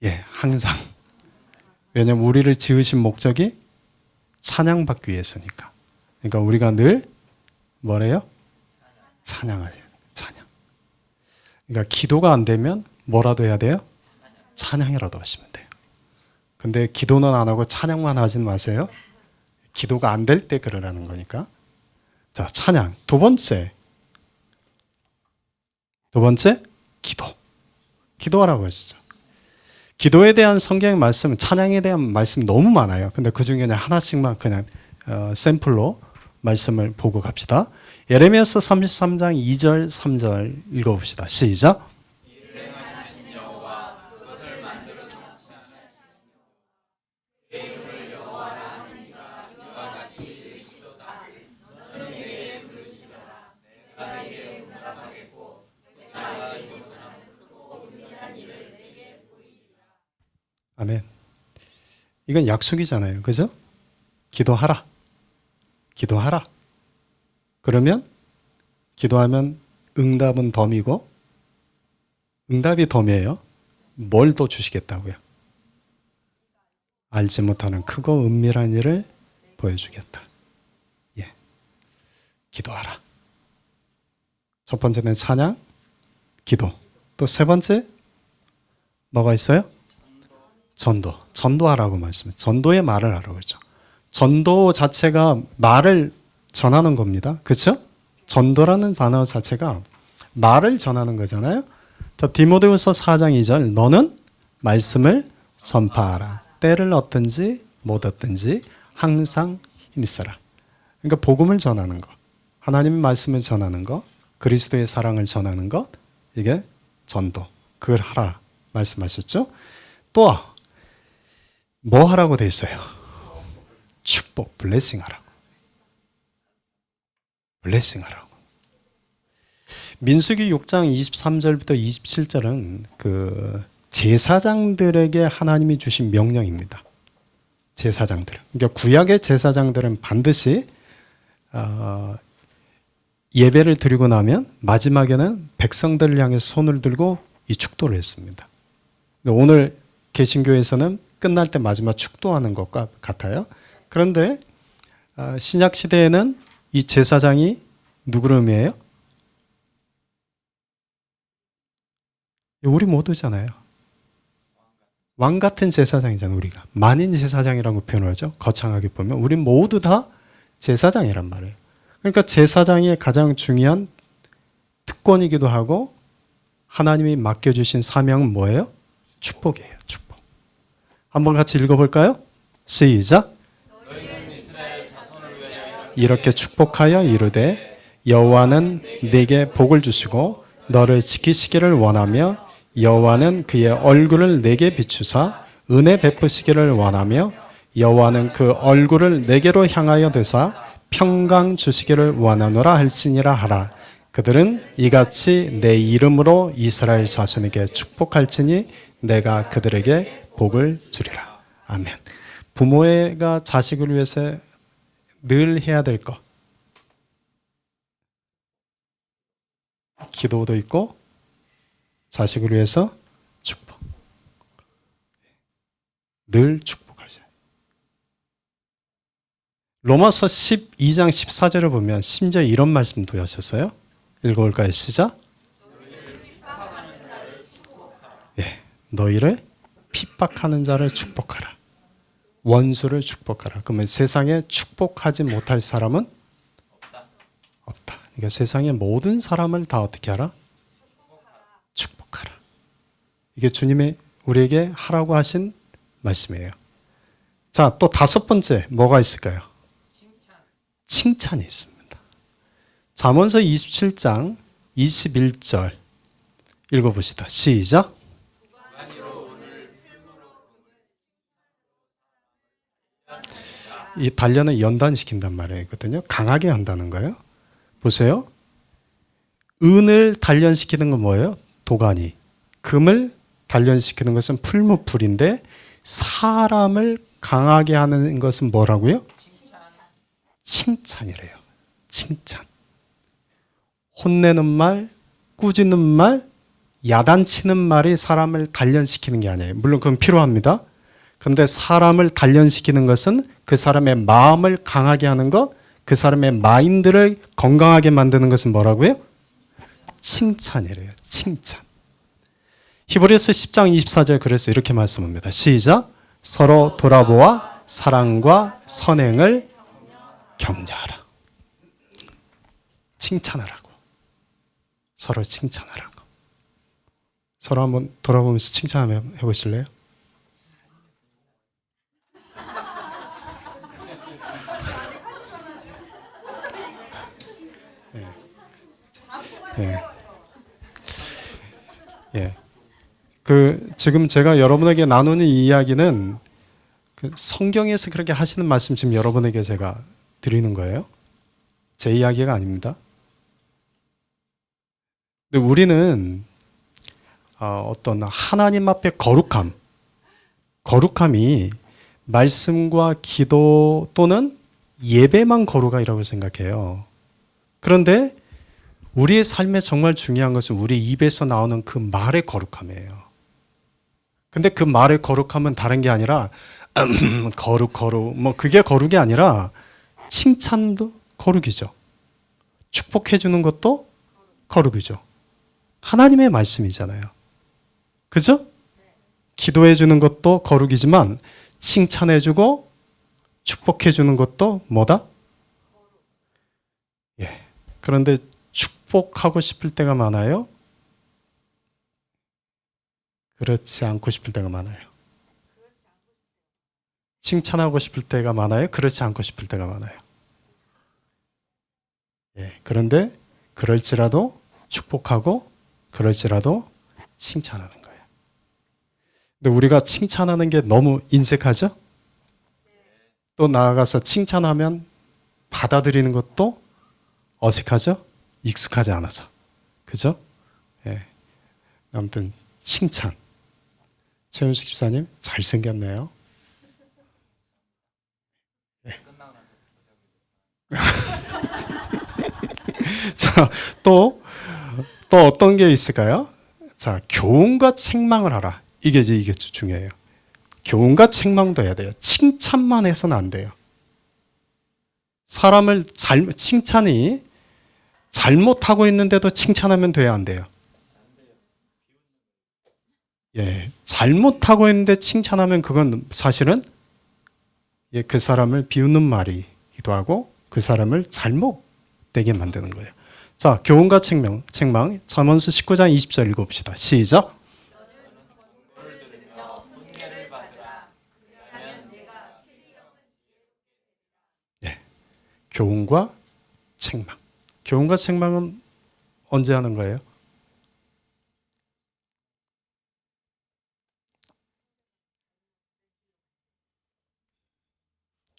예, 항상. 왜냐하면 우리를 지으신 목적이 찬양받기 위해서니까. 그러니까 우리가 늘 뭐래요? 찬양을 해요. 찬양. 그러니까 기도가 안 되면 뭐라도 해야 돼요? 찬양이라도 하시면 돼요. 근데 기도는 안 하고 찬양만 하진 마세요. 기도가 안 될 때 그러라는 거니까. 자, 찬양. 두 번째, 기도. 기도하라고 하시죠. 기도에 대한 성경의 말씀, 찬양에 대한 말씀 너무 많아요. 근데 그 중에 그냥 하나씩만 그냥 샘플로 말씀을 보고 갑시다. 예레미야서 33장 2절, 3절 읽어봅시다. 시작. 아멘. 이건 약속이잖아요. 그죠? 기도하라. 기도하라. 그러면 기도하면 응답은 덤이고 응답이 덤이에요. 뭘 또 주시겠다고요? 알지 못하는 크고 은밀한 일을 보여주겠다. 예. 기도하라. 첫 번째는 찬양, 기도. 또 세 번째 뭐가 있어요? 전도. 전도하라고 말씀해요. 전도의 말을 하라고 그러죠. 전도 자체가 말을 전하는 겁니다. 그렇죠? 전도라는 단어 자체가 말을 전하는 거잖아요. 자, 디모데후서 4장 2절 너는 말씀을 전파하라. 때를 얻든지 못 얻든지 항상 힘쓰라. 그러니까 복음을 전하는 거. 하나님의 말씀을 전하는 거. 그리스도의 사랑을 전하는 것. 이게 전도. 그걸 하라 말씀하셨죠? 또 뭐 하라고 돼 있어요? 축복, 블레싱 하라고. 블레싱 하라고. 민수기 6장 23절부터 27절은 그 제사장들에게 하나님이 주신 명령입니다. 제사장들. 그러니까 구약의 제사장들은 반드시 예배를 드리고 나면 마지막에는 백성들을 향해 손을 들고 이 축도를 했습니다. 오늘 개신교에서는 끝날 때 마지막 축도하는 것과 같아요. 그런데 신약 시대에는 이 제사장이 누구를 의미해요? 우리 모두잖아요. 왕 같은 제사장이잖아요. 우리가 만인 제사장이라고 표현을 하죠. 거창하게 보면 우리 모두 다 제사장이란 말이에요. 그러니까 제사장의 가장 중요한 특권이기도 하고 하나님이 맡겨주신 사명은 뭐예요? 축복이에요. 축복. 한번 같이 읽어볼까요? 시작. 이렇게 축복하여 이르되 여호와는 네게 복을 주시고 너를 지키시기를 원하며 여호와는 그의 얼굴을 내게 비추사 은혜 베푸시기를 원하며 여호와는 그 얼굴을 내게로 향하여 드사 평강 주시기를 원하노라 할지니라 하라. 그들은 이같이 내 이름으로 이스라엘 자손에게 축복할지니 내가 그들에게 복을 주리라. 아멘. 부모가 자식을 위해서 늘 해야 될 것. 기도도 있고 자식을 위해서 축복. 늘 축복하자. 로마서 12장 14절을 보면 심지어 이런 말씀도 하셨어요. 읽어볼까요? 시작. 예, 너희를 핍박하는 자를 축복하라. 원수를 축복하라. 그러면 세상에 축복하지 못할 사람은 없다. 그러니까 세상의 모든 사람을 다 어떻게 하라? 축복하라. 이게 주님의 우리에게 하라고 하신 말씀이에요. 자, 또 다섯 번째 뭐가 있을까요? 칭찬이 있습니다. 잠언서 27장 21절 읽어봅시다. 시작. 이 단련을 연단시킨단 말이거든요. 강하게 한다는 거예요. 보세요. 은을 단련시키는 건 뭐예요? 도가니. 금을 단련시키는 것은 풀무불인데 사람을 강하게 하는 것은 뭐라고요? 칭찬이래요. 칭찬. 혼내는 말, 꾸짖는 말, 야단치는 말이 사람을 단련시키는 게 아니에요. 물론 그건 필요합니다. 그런데 사람을 단련시키는 것은 그 사람의 마음을 강하게 하는 것, 그 사람의 마인드를 건강하게 만드는 것은 뭐라고요? 칭찬이래요. 칭찬. 히브리서 10장 24절 그래서 이렇게 말씀합니다. 시작. 서로 돌아보아 사랑과 선행을 격려하라. 칭찬하라고. 서로 칭찬하라고. 서로 한번 돌아보면서 칭찬 한번 해보실래요? 예. 예. 지금 제가 여러분에게 나누는 이 이야기는 성경에서 그렇게 하시는 말씀 지금 여러분에게 제가 드리는 거예요. 제 이야기가 아닙니다. 근데 우리는 어떤 하나님 앞에 거룩함이 말씀과 기도 또는 예배만 거룩이라고 생각해요. 그런데 우리의 삶에 정말 중요한 것은 우리 입에서 나오는 그 말의 거룩함이에요. 근데 그 말의 거룩함은 다른 게 아니라 거룩 뭐 그게 거룩이 아니라 칭찬도 거룩이죠. 축복해 주는 것도 거룩이죠. 하나님의 말씀이잖아요. 그죠? 기도해 주는 것도 거룩이지만 칭찬해 주고 축복해 주는 것도 뭐다? 예. 그런데 축복하고 싶을 때가 많아요? 그렇지 않고 싶을 때가 많아요. 칭찬하고 싶을 때가 많아요? 그렇지 않고 싶을 때가 많아요. 예, 그런데 그럴지라도 축복하고 그럴지라도 칭찬하는 거예요. 근데 우리가 칭찬하는 게 너무 인색하죠? 또 나아가서 칭찬하면 받아들이는 것도 어색하죠? 익숙하지 않아서. 그죠? 예. 아무튼 칭찬. 최윤식 집사님 잘생겼네요. 예. 자, 또 어떤 게 있을까요? 자, 교훈과 책망을 하라. 이게 중요해요. 교훈과 책망도 해야 돼요. 칭찬만 해서는 안 돼요. 사람을 칭찬이 잘못하고 있는데도 칭찬하면 돼야 안 돼요. 예, 잘못하고 있는데 칭찬하면 그건 사실은 그 사람을 비웃는 말이기도 하고 그 사람을 잘못되게 만드는 거예요. 자, 교훈과 책망 잠언서 19장 20절 읽어봅시다. 시작. 네, 교훈과 책망. 교훈과 책망은 언제 하는 거예요?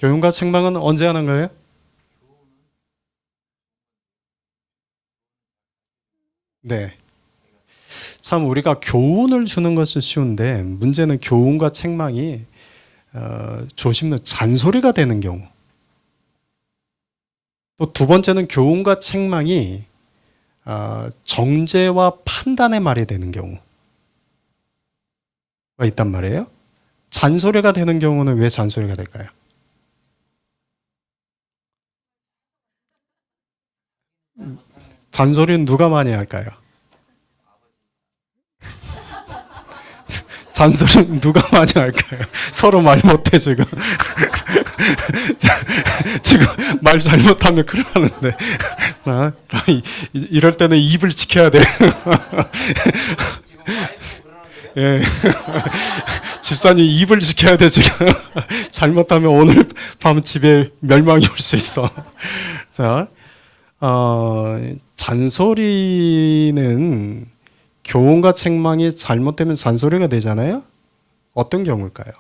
교훈과 책망은 언제 하는 거예요? 네. 참 우리가 교훈을 주는 것은 쉬운데 문제는 교훈과 책망이 조심는 잔소리가 되는 경우. 또 두 번째는 교훈과 책망이 정죄와 판단의 말이 되는 경우가 있단 말이에요. 잔소리가 되는 경우는 왜 잔소리가 될까요? 잔소리는 누가 많이 할까요? 잔소리는 누가 많이 할까요? 서로 말 못해 지금. 지금 말 잘못하면 큰일 나는데. 이럴 때는 입을 지켜야 돼. 예. 집사님 입을 지켜야 돼 지금. 잘못하면 오늘 밤 집에 멸망이 올 수 있어. 자, 잔소리는 교훈과 책망이 잘못되면 잔소리가 되잖아요. 어떤 경우일까요?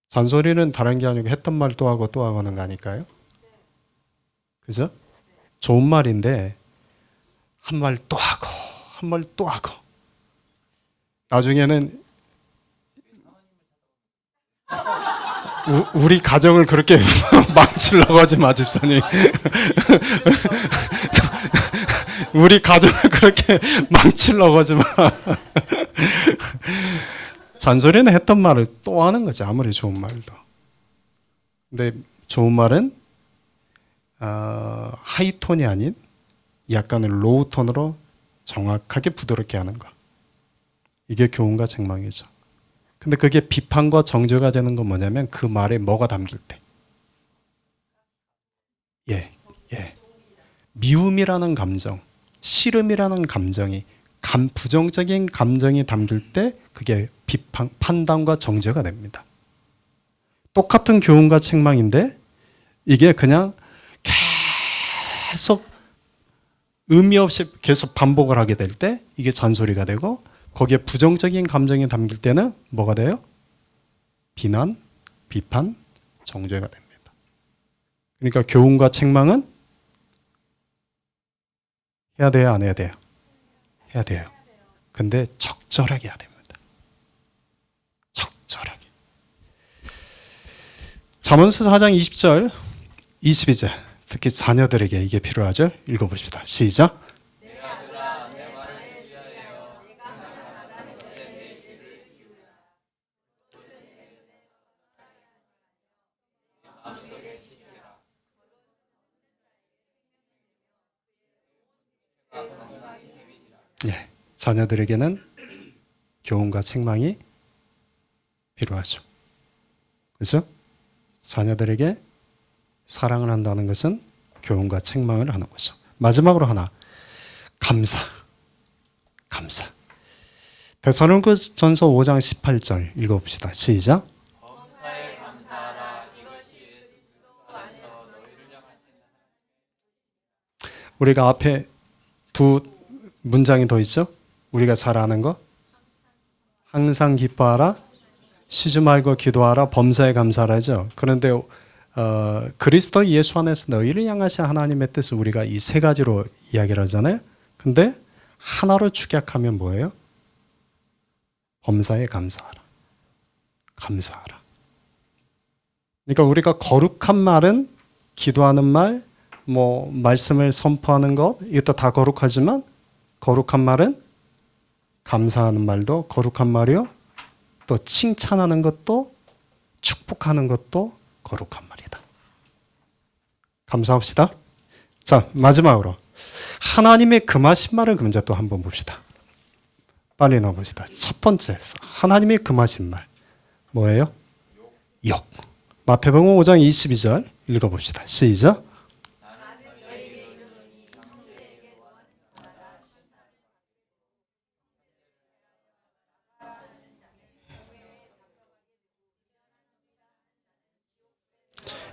잔소리는 다른 게 아니고 했던 말 또 하고 또 하고 하는 거 아닐까요? 그죠? 좋은 말인데 한 말 또 하고 한 말 또 하고 나중에는 우리 가정을 그렇게 망치려고 하지 마, 집사님. 우리 가정을 그렇게 망치려고 하지 마. 잔소리는 했던 말을 또 하는 거지, 아무리 좋은 말도. 근데 좋은 말은 하이톤이 아닌 약간의 로우 톤으로 정확하게 부드럽게 하는 거. 이게 교훈과 책망이죠. 근데 그게 비판과 정죄가 되는 건 뭐냐면 그 말에 뭐가 담길 때. 예. 미움이라는 감정, 싫음이라는 감정이 부정적인 감정이 담길 때 그게 비판, 판단과 정죄가 됩니다. 똑같은 교훈과 책망인데 이게 그냥 계속 의미 없이 계속 반복을 하게 될 때 이게 잔소리가 되고 거기에 부정적인 감정이 담길 때는 뭐가 돼요? 비난, 비판, 정죄가 됩니다. 그러니까 교훈과 책망은 해야 돼요, 안 해야 돼요? 해야 돼요. 근데 적절하게 해야 됩니다. 적절하게. 잠언서 4장 20절, 22절 특히 자녀들에게 이게 필요하죠? 읽어보십시다. 시작. 예, 자녀들에게는 교훈과 책망이 필요하죠. 그렇죠? 자녀들에게 사랑을 한다는 것은 교훈과 책망을 하는 거죠. 마지막으로 하나, 감사. 데살로니가전서 5장 18절 읽어봅시다. 시작. 우리가 앞에 두 문장이 더 있죠? 우리가 잘 아는 거. 항상 기뻐하라, 쉬지 말고 기도하라, 범사에 감사하라죠. 그런데 그리스도 예수 안에서 너희를 향하신 하나님의 뜻을 우리가 이 세 가지로 이야기를 하잖아요. 근데 하나로 축약하면 뭐예요? 범사에 감사하라. 감사하라. 그러니까 우리가 거룩한 말은 기도하는 말, 말씀을 선포하는 것, 이것도 다 거룩하지만 거룩한 말은 감사하는 말도 거룩한 말이요. 또 칭찬하는 것도 축복하는 것도 거룩한 말이다. 감사합시다. 자, 마지막으로 하나님의 금하신 말을 그럼 또 한번 봅시다. 빨리 넣어봅시다. 첫 번째, 하나님의 금하신 말 뭐예요? 욕. 마태복음 5장 22절 읽어봅시다. 시작.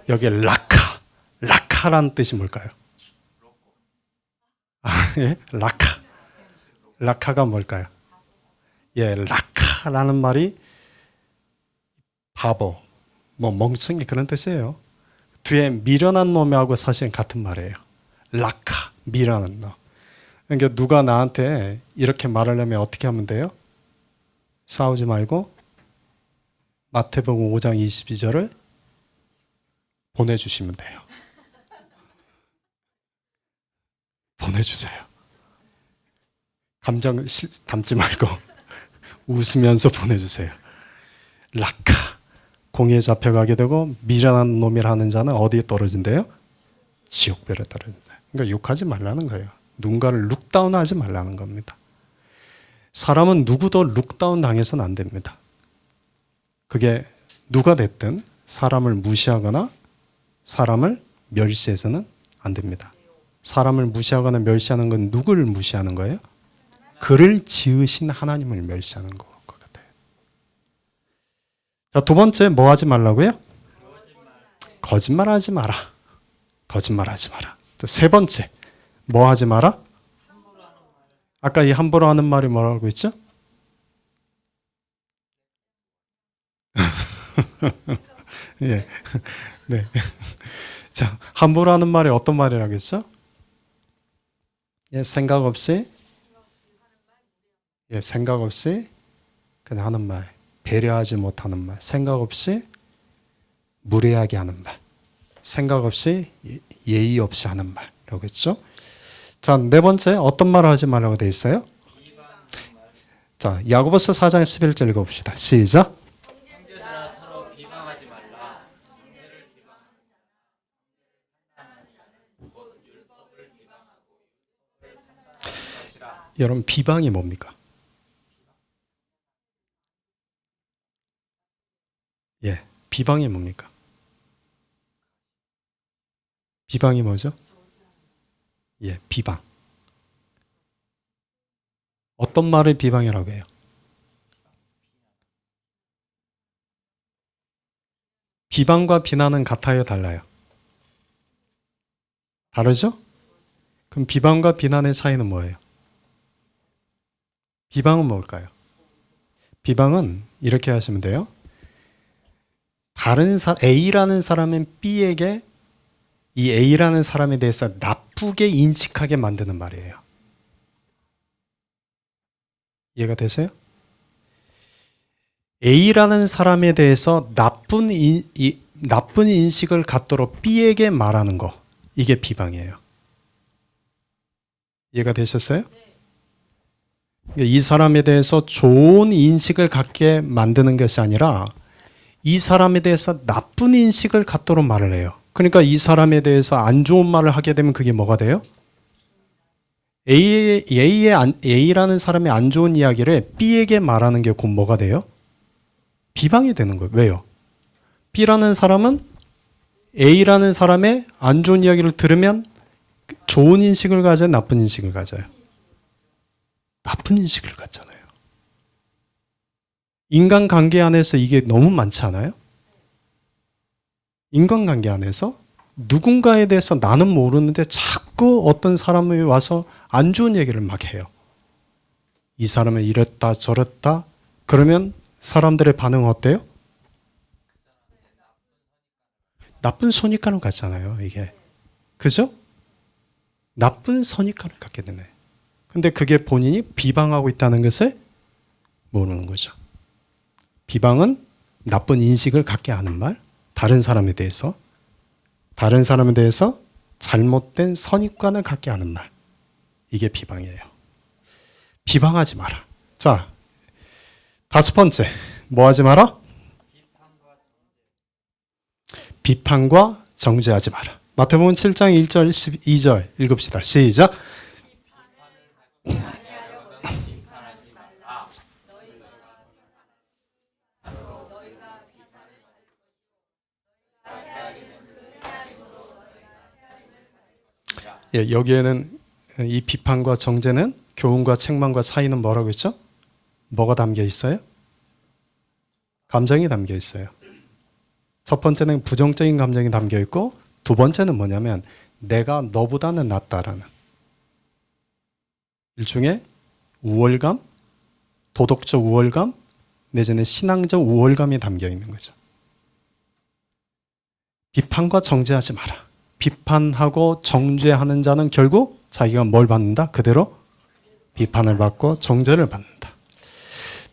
여기 라카란 뜻이 뭘까요? 예? 라카가 뭘까요? 예, 라카라는 말이 바보, 멍청이 그런 뜻이에요. 뒤에 미련한 놈하고 사실은 같은 말이에요. 라카, 미련한 놈. 그러니까 누가 나한테 이렇게 말하려면 어떻게 하면 돼요? 싸우지 말고 마태복음 5장 22절을 보내주시면 돼요. 보내주세요. 감정 담지 말고 웃으면서 보내주세요. 라카, 공의에 잡혀가게 되고 미련한 놈이라는 자는 어디에 떨어진대요? 지옥별에 떨어진다. 그러니까 욕하지 말라는 거예요. 누군가를 룩다운하지 말라는 겁니다. 사람은 누구도 룩다운 당해서는 안 됩니다. 그게 누가 됐든 사람을 무시하거나 사람을 멸시해서는 안 됩니다. 사람을 무시하거나 멸시하는 건 누구를 무시하는 거예요? 그를 지으신 하나님을 멸시하는 것 같아요. 자, 두 번째 뭐 하지 말라고요? 거짓말하지 마라. 거짓말하지 마라. 세 번째 뭐 하지 마라? 아까 이 함부로 하는 말이 뭐라고 했죠? 예. 네. 자, 함부로 하는 말이 어떤 말이라고 했어? 예, 생각 없이 생각 없이 그냥 하는 말, 배려하지 못하는 말, 생각 없이 무례하게 하는 말, 생각 없이 예의 없이 하는 말이라고 했죠. 자, 네 번째 어떤 말을 하지 말라고 되어 있어요? 자, 야고보서 4장 11절 읽어봅시다. 시작. 형제들아 서로 비방하지 말라. 여러분, 비방이 뭡니까? 예, 비방이 뭡니까? 비방이 뭐죠? 예, 비방. 어떤 말을 비방이라고 해요? 비방과 비난은 같아요, 달라요? 다르죠? 그럼 비방과 비난의 차이는 뭐예요? 비방은 뭘까요? 비방은 이렇게 하시면 돼요. A라는 사람은 B에게 이 A라는 사람에 대해서 나쁘게 인식하게 만드는 말이에요. 이해가 되세요? A라는 사람에 대해서 나쁜 인식을 갖도록 B에게 말하는 거, 이게 비방이에요. 이해가 되셨어요? 이 사람에 대해서 좋은 인식을 갖게 만드는 것이 아니라 이 사람에 대해서 나쁜 인식을 갖도록 말을 해요. 그러니까 이 사람에 대해서 안 좋은 말을 하게 되면 그게 뭐가 돼요? A라는 사람의 안 좋은 이야기를 B에게 말하는 게 곧 뭐가 돼요? 비방이 되는 거예요. 왜요? B라는 사람은 A라는 사람의 안 좋은 이야기를 들으면 좋은 인식을 가져요? 나쁜 인식을 가져요? 나쁜 인식을 갖잖아요. 인간관계 안에서 이게 너무 많지 않아요? 인간관계 안에서 누군가에 대해서 나는 모르는데 자꾸 어떤 사람이 와서 안 좋은 얘기를 막 해요. 이 사람은 이랬다 저랬다. 그러면 사람들의 반응은 어때요? 나쁜 선입관을 갖잖아요, 이게. 그죠? 나쁜 선입관을 갖게 되네. 근데 그게 본인이 비방하고 있다는 것을 모르는 거죠. 비방은 나쁜 인식을 갖게 하는 말, 다른 사람에 대해서 잘못된 선입관을 갖게 하는 말, 이게 비방이에요. 비방하지 마라. 자, 다섯 번째, 뭐 하지 마라? 비판과 정죄하지 마라. 마태복음 7장 1절 2절 읽읍시다. 시작. 예, 여기에는 이 비판과 정죄는 교훈과 책망과 차이는 뭐라고 했죠? 뭐가 담겨 있어요? 감정이 담겨 있어요. 첫 번째는 부정적인 감정이 담겨 있고, 두 번째는 뭐냐면 내가 너보다는 낫다라는 일종의 우월감, 도덕적 우월감, 내지는 신앙적 우월감이 담겨 있는 거죠. 비판과 정죄하지 마라. 비판하고 정죄하는 자는 결국 자기가 뭘 받는다? 그대로 비판을 받고 정죄를 받는다.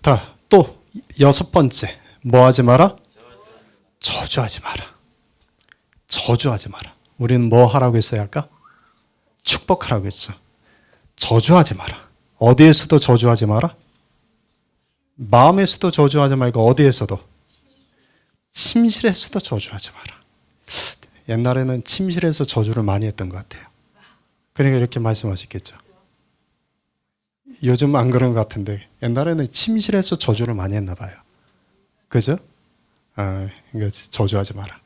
자, 또 여섯 번째, 뭐 하지 마라? 저주하지 마라. 저주하지 마라. 우리는 뭐 하라고 했어요 아까? 축복하라고 했죠. 저주하지 마라. 어디에서도 저주하지 마라. 마음에서도 저주하지 말고 어디에서도? 침실에서도 저주하지 마라. 옛날에는 침실에서 저주를 많이 했던 것 같아요. 그러니까 이렇게 말씀하셨겠죠. 요즘 안 그런 것 같은데 옛날에는 침실에서 저주를 많이 했나 봐요. 그죠? 그러니까 저주하지 마라.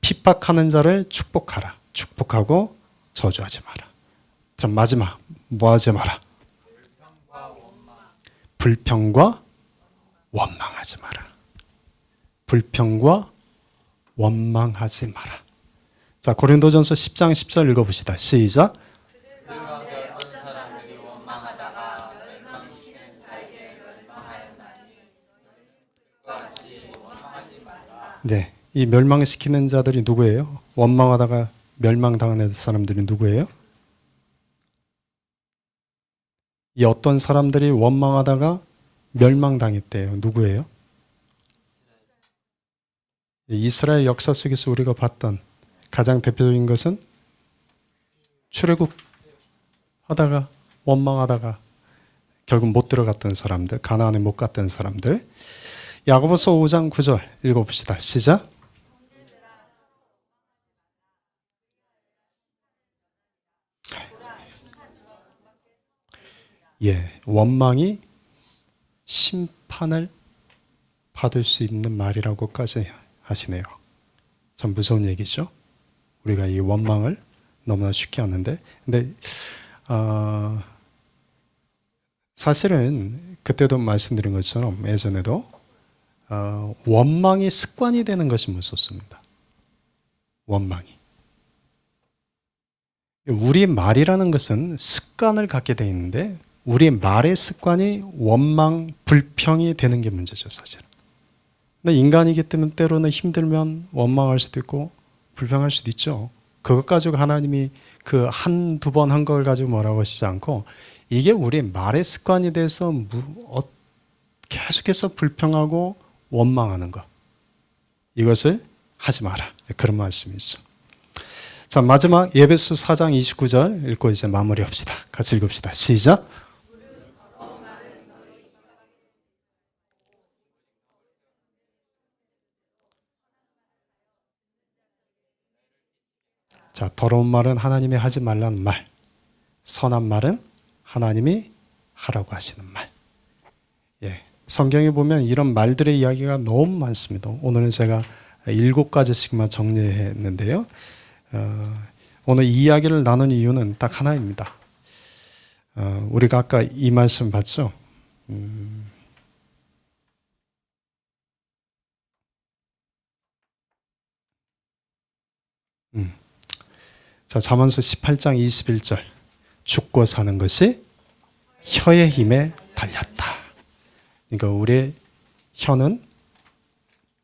핍박하는 자를 축복하라. 축복하고 저주하지 마라. 자, 마지막 뭐 하지 마라? 불평과 원망하지 마라. 불평과 원망하지 마라. 자, 고린도전서 10장 10절 읽어봅시다. 시작. 그 가운데 어떤 사람들이 원망하다가 멸망시키는 자에게 멸망하였나니 그와 같이 원망하지 말라. 네, 이 멸망시키는 자들이 누구예요? 원망하다가 멸망당하는 사람들이 누구예요? 이 어떤 사람들이 원망하다가 멸망당했대요. 누구예요? 이스라엘 역사 속에서 우리가 봤던 가장 대표적인 것은 출애굽 하다가 원망하다가 결국 못 들어갔던 사람들, 가나안에 못 갔던 사람들. 야고보서 5장 9절 읽어봅시다. 시작. 예, 원망이 심판을 받을 수 있는 말이라고까지 하시네요. 참 무서운 얘기죠. 우리가 이 원망을 너무나 쉽게 하는데, 근데 사실은 그때도 말씀드린 것처럼 예전에도 원망이 습관이 되는 것이 무섭습니다. 원망이. 우리 말이라는 것은 습관을 갖게 돼 있는데 우리 말의 습관이 원망, 불평이 되는 게 문제죠, 사실은. 근데 인간이기 때문에 때로는 힘들면 원망할 수도 있고 불평할 수도 있죠. 그것 가지고 하나님이 그 한두 번 한 걸 가지고 뭐라고 하시지 않고 이게 우리 말의 습관이 돼서 계속해서 불평하고 원망하는 것. 이것을 하지 마라. 그런 말씀이 있어. 자, 마지막 에베소 4장 29절 읽고 이제 마무리합시다. 같이 읽읍시다. 시작. 자, 더러운 말은 하나님이 하지 말라는 말, 선한 말은 하나님이 하라고 하시는 말. 예, 성경에 보면 이런 말들의 이야기가 너무 많습니다. 오늘은 제가 7가지씩만 정리했는데요. 오늘 이 이야기를 나눈 이유는 딱 하나입니다. 우리가 아까 이 말씀 봤죠? 자, 잠언서 18장 21절. 죽고 사는 것이 혀의 힘에 달렸다. 그러니까 우리의 혀는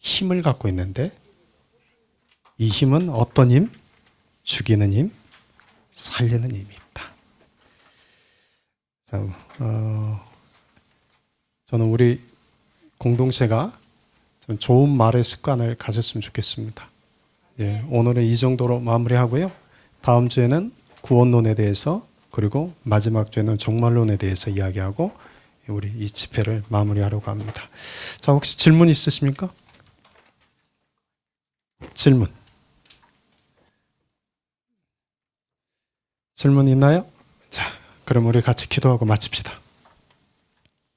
힘을 갖고 있는데 이 힘은 어떤 힘? 죽이는 힘, 살리는 힘이 있다. 자, 저는 우리 공동체가 좀 좋은 말의 습관을 가졌으면 좋겠습니다. 예, 오늘은 이 정도로 마무리하고요. 다음 주에는 구원론에 대해서 그리고 마지막 주에는 종말론에 대해서 이야기하고 우리 이 집회를 마무리하려고 합니다. 자, 혹시 질문 있으십니까? 질문 있나요? 자, 그럼 우리 같이 기도하고 마칩시다.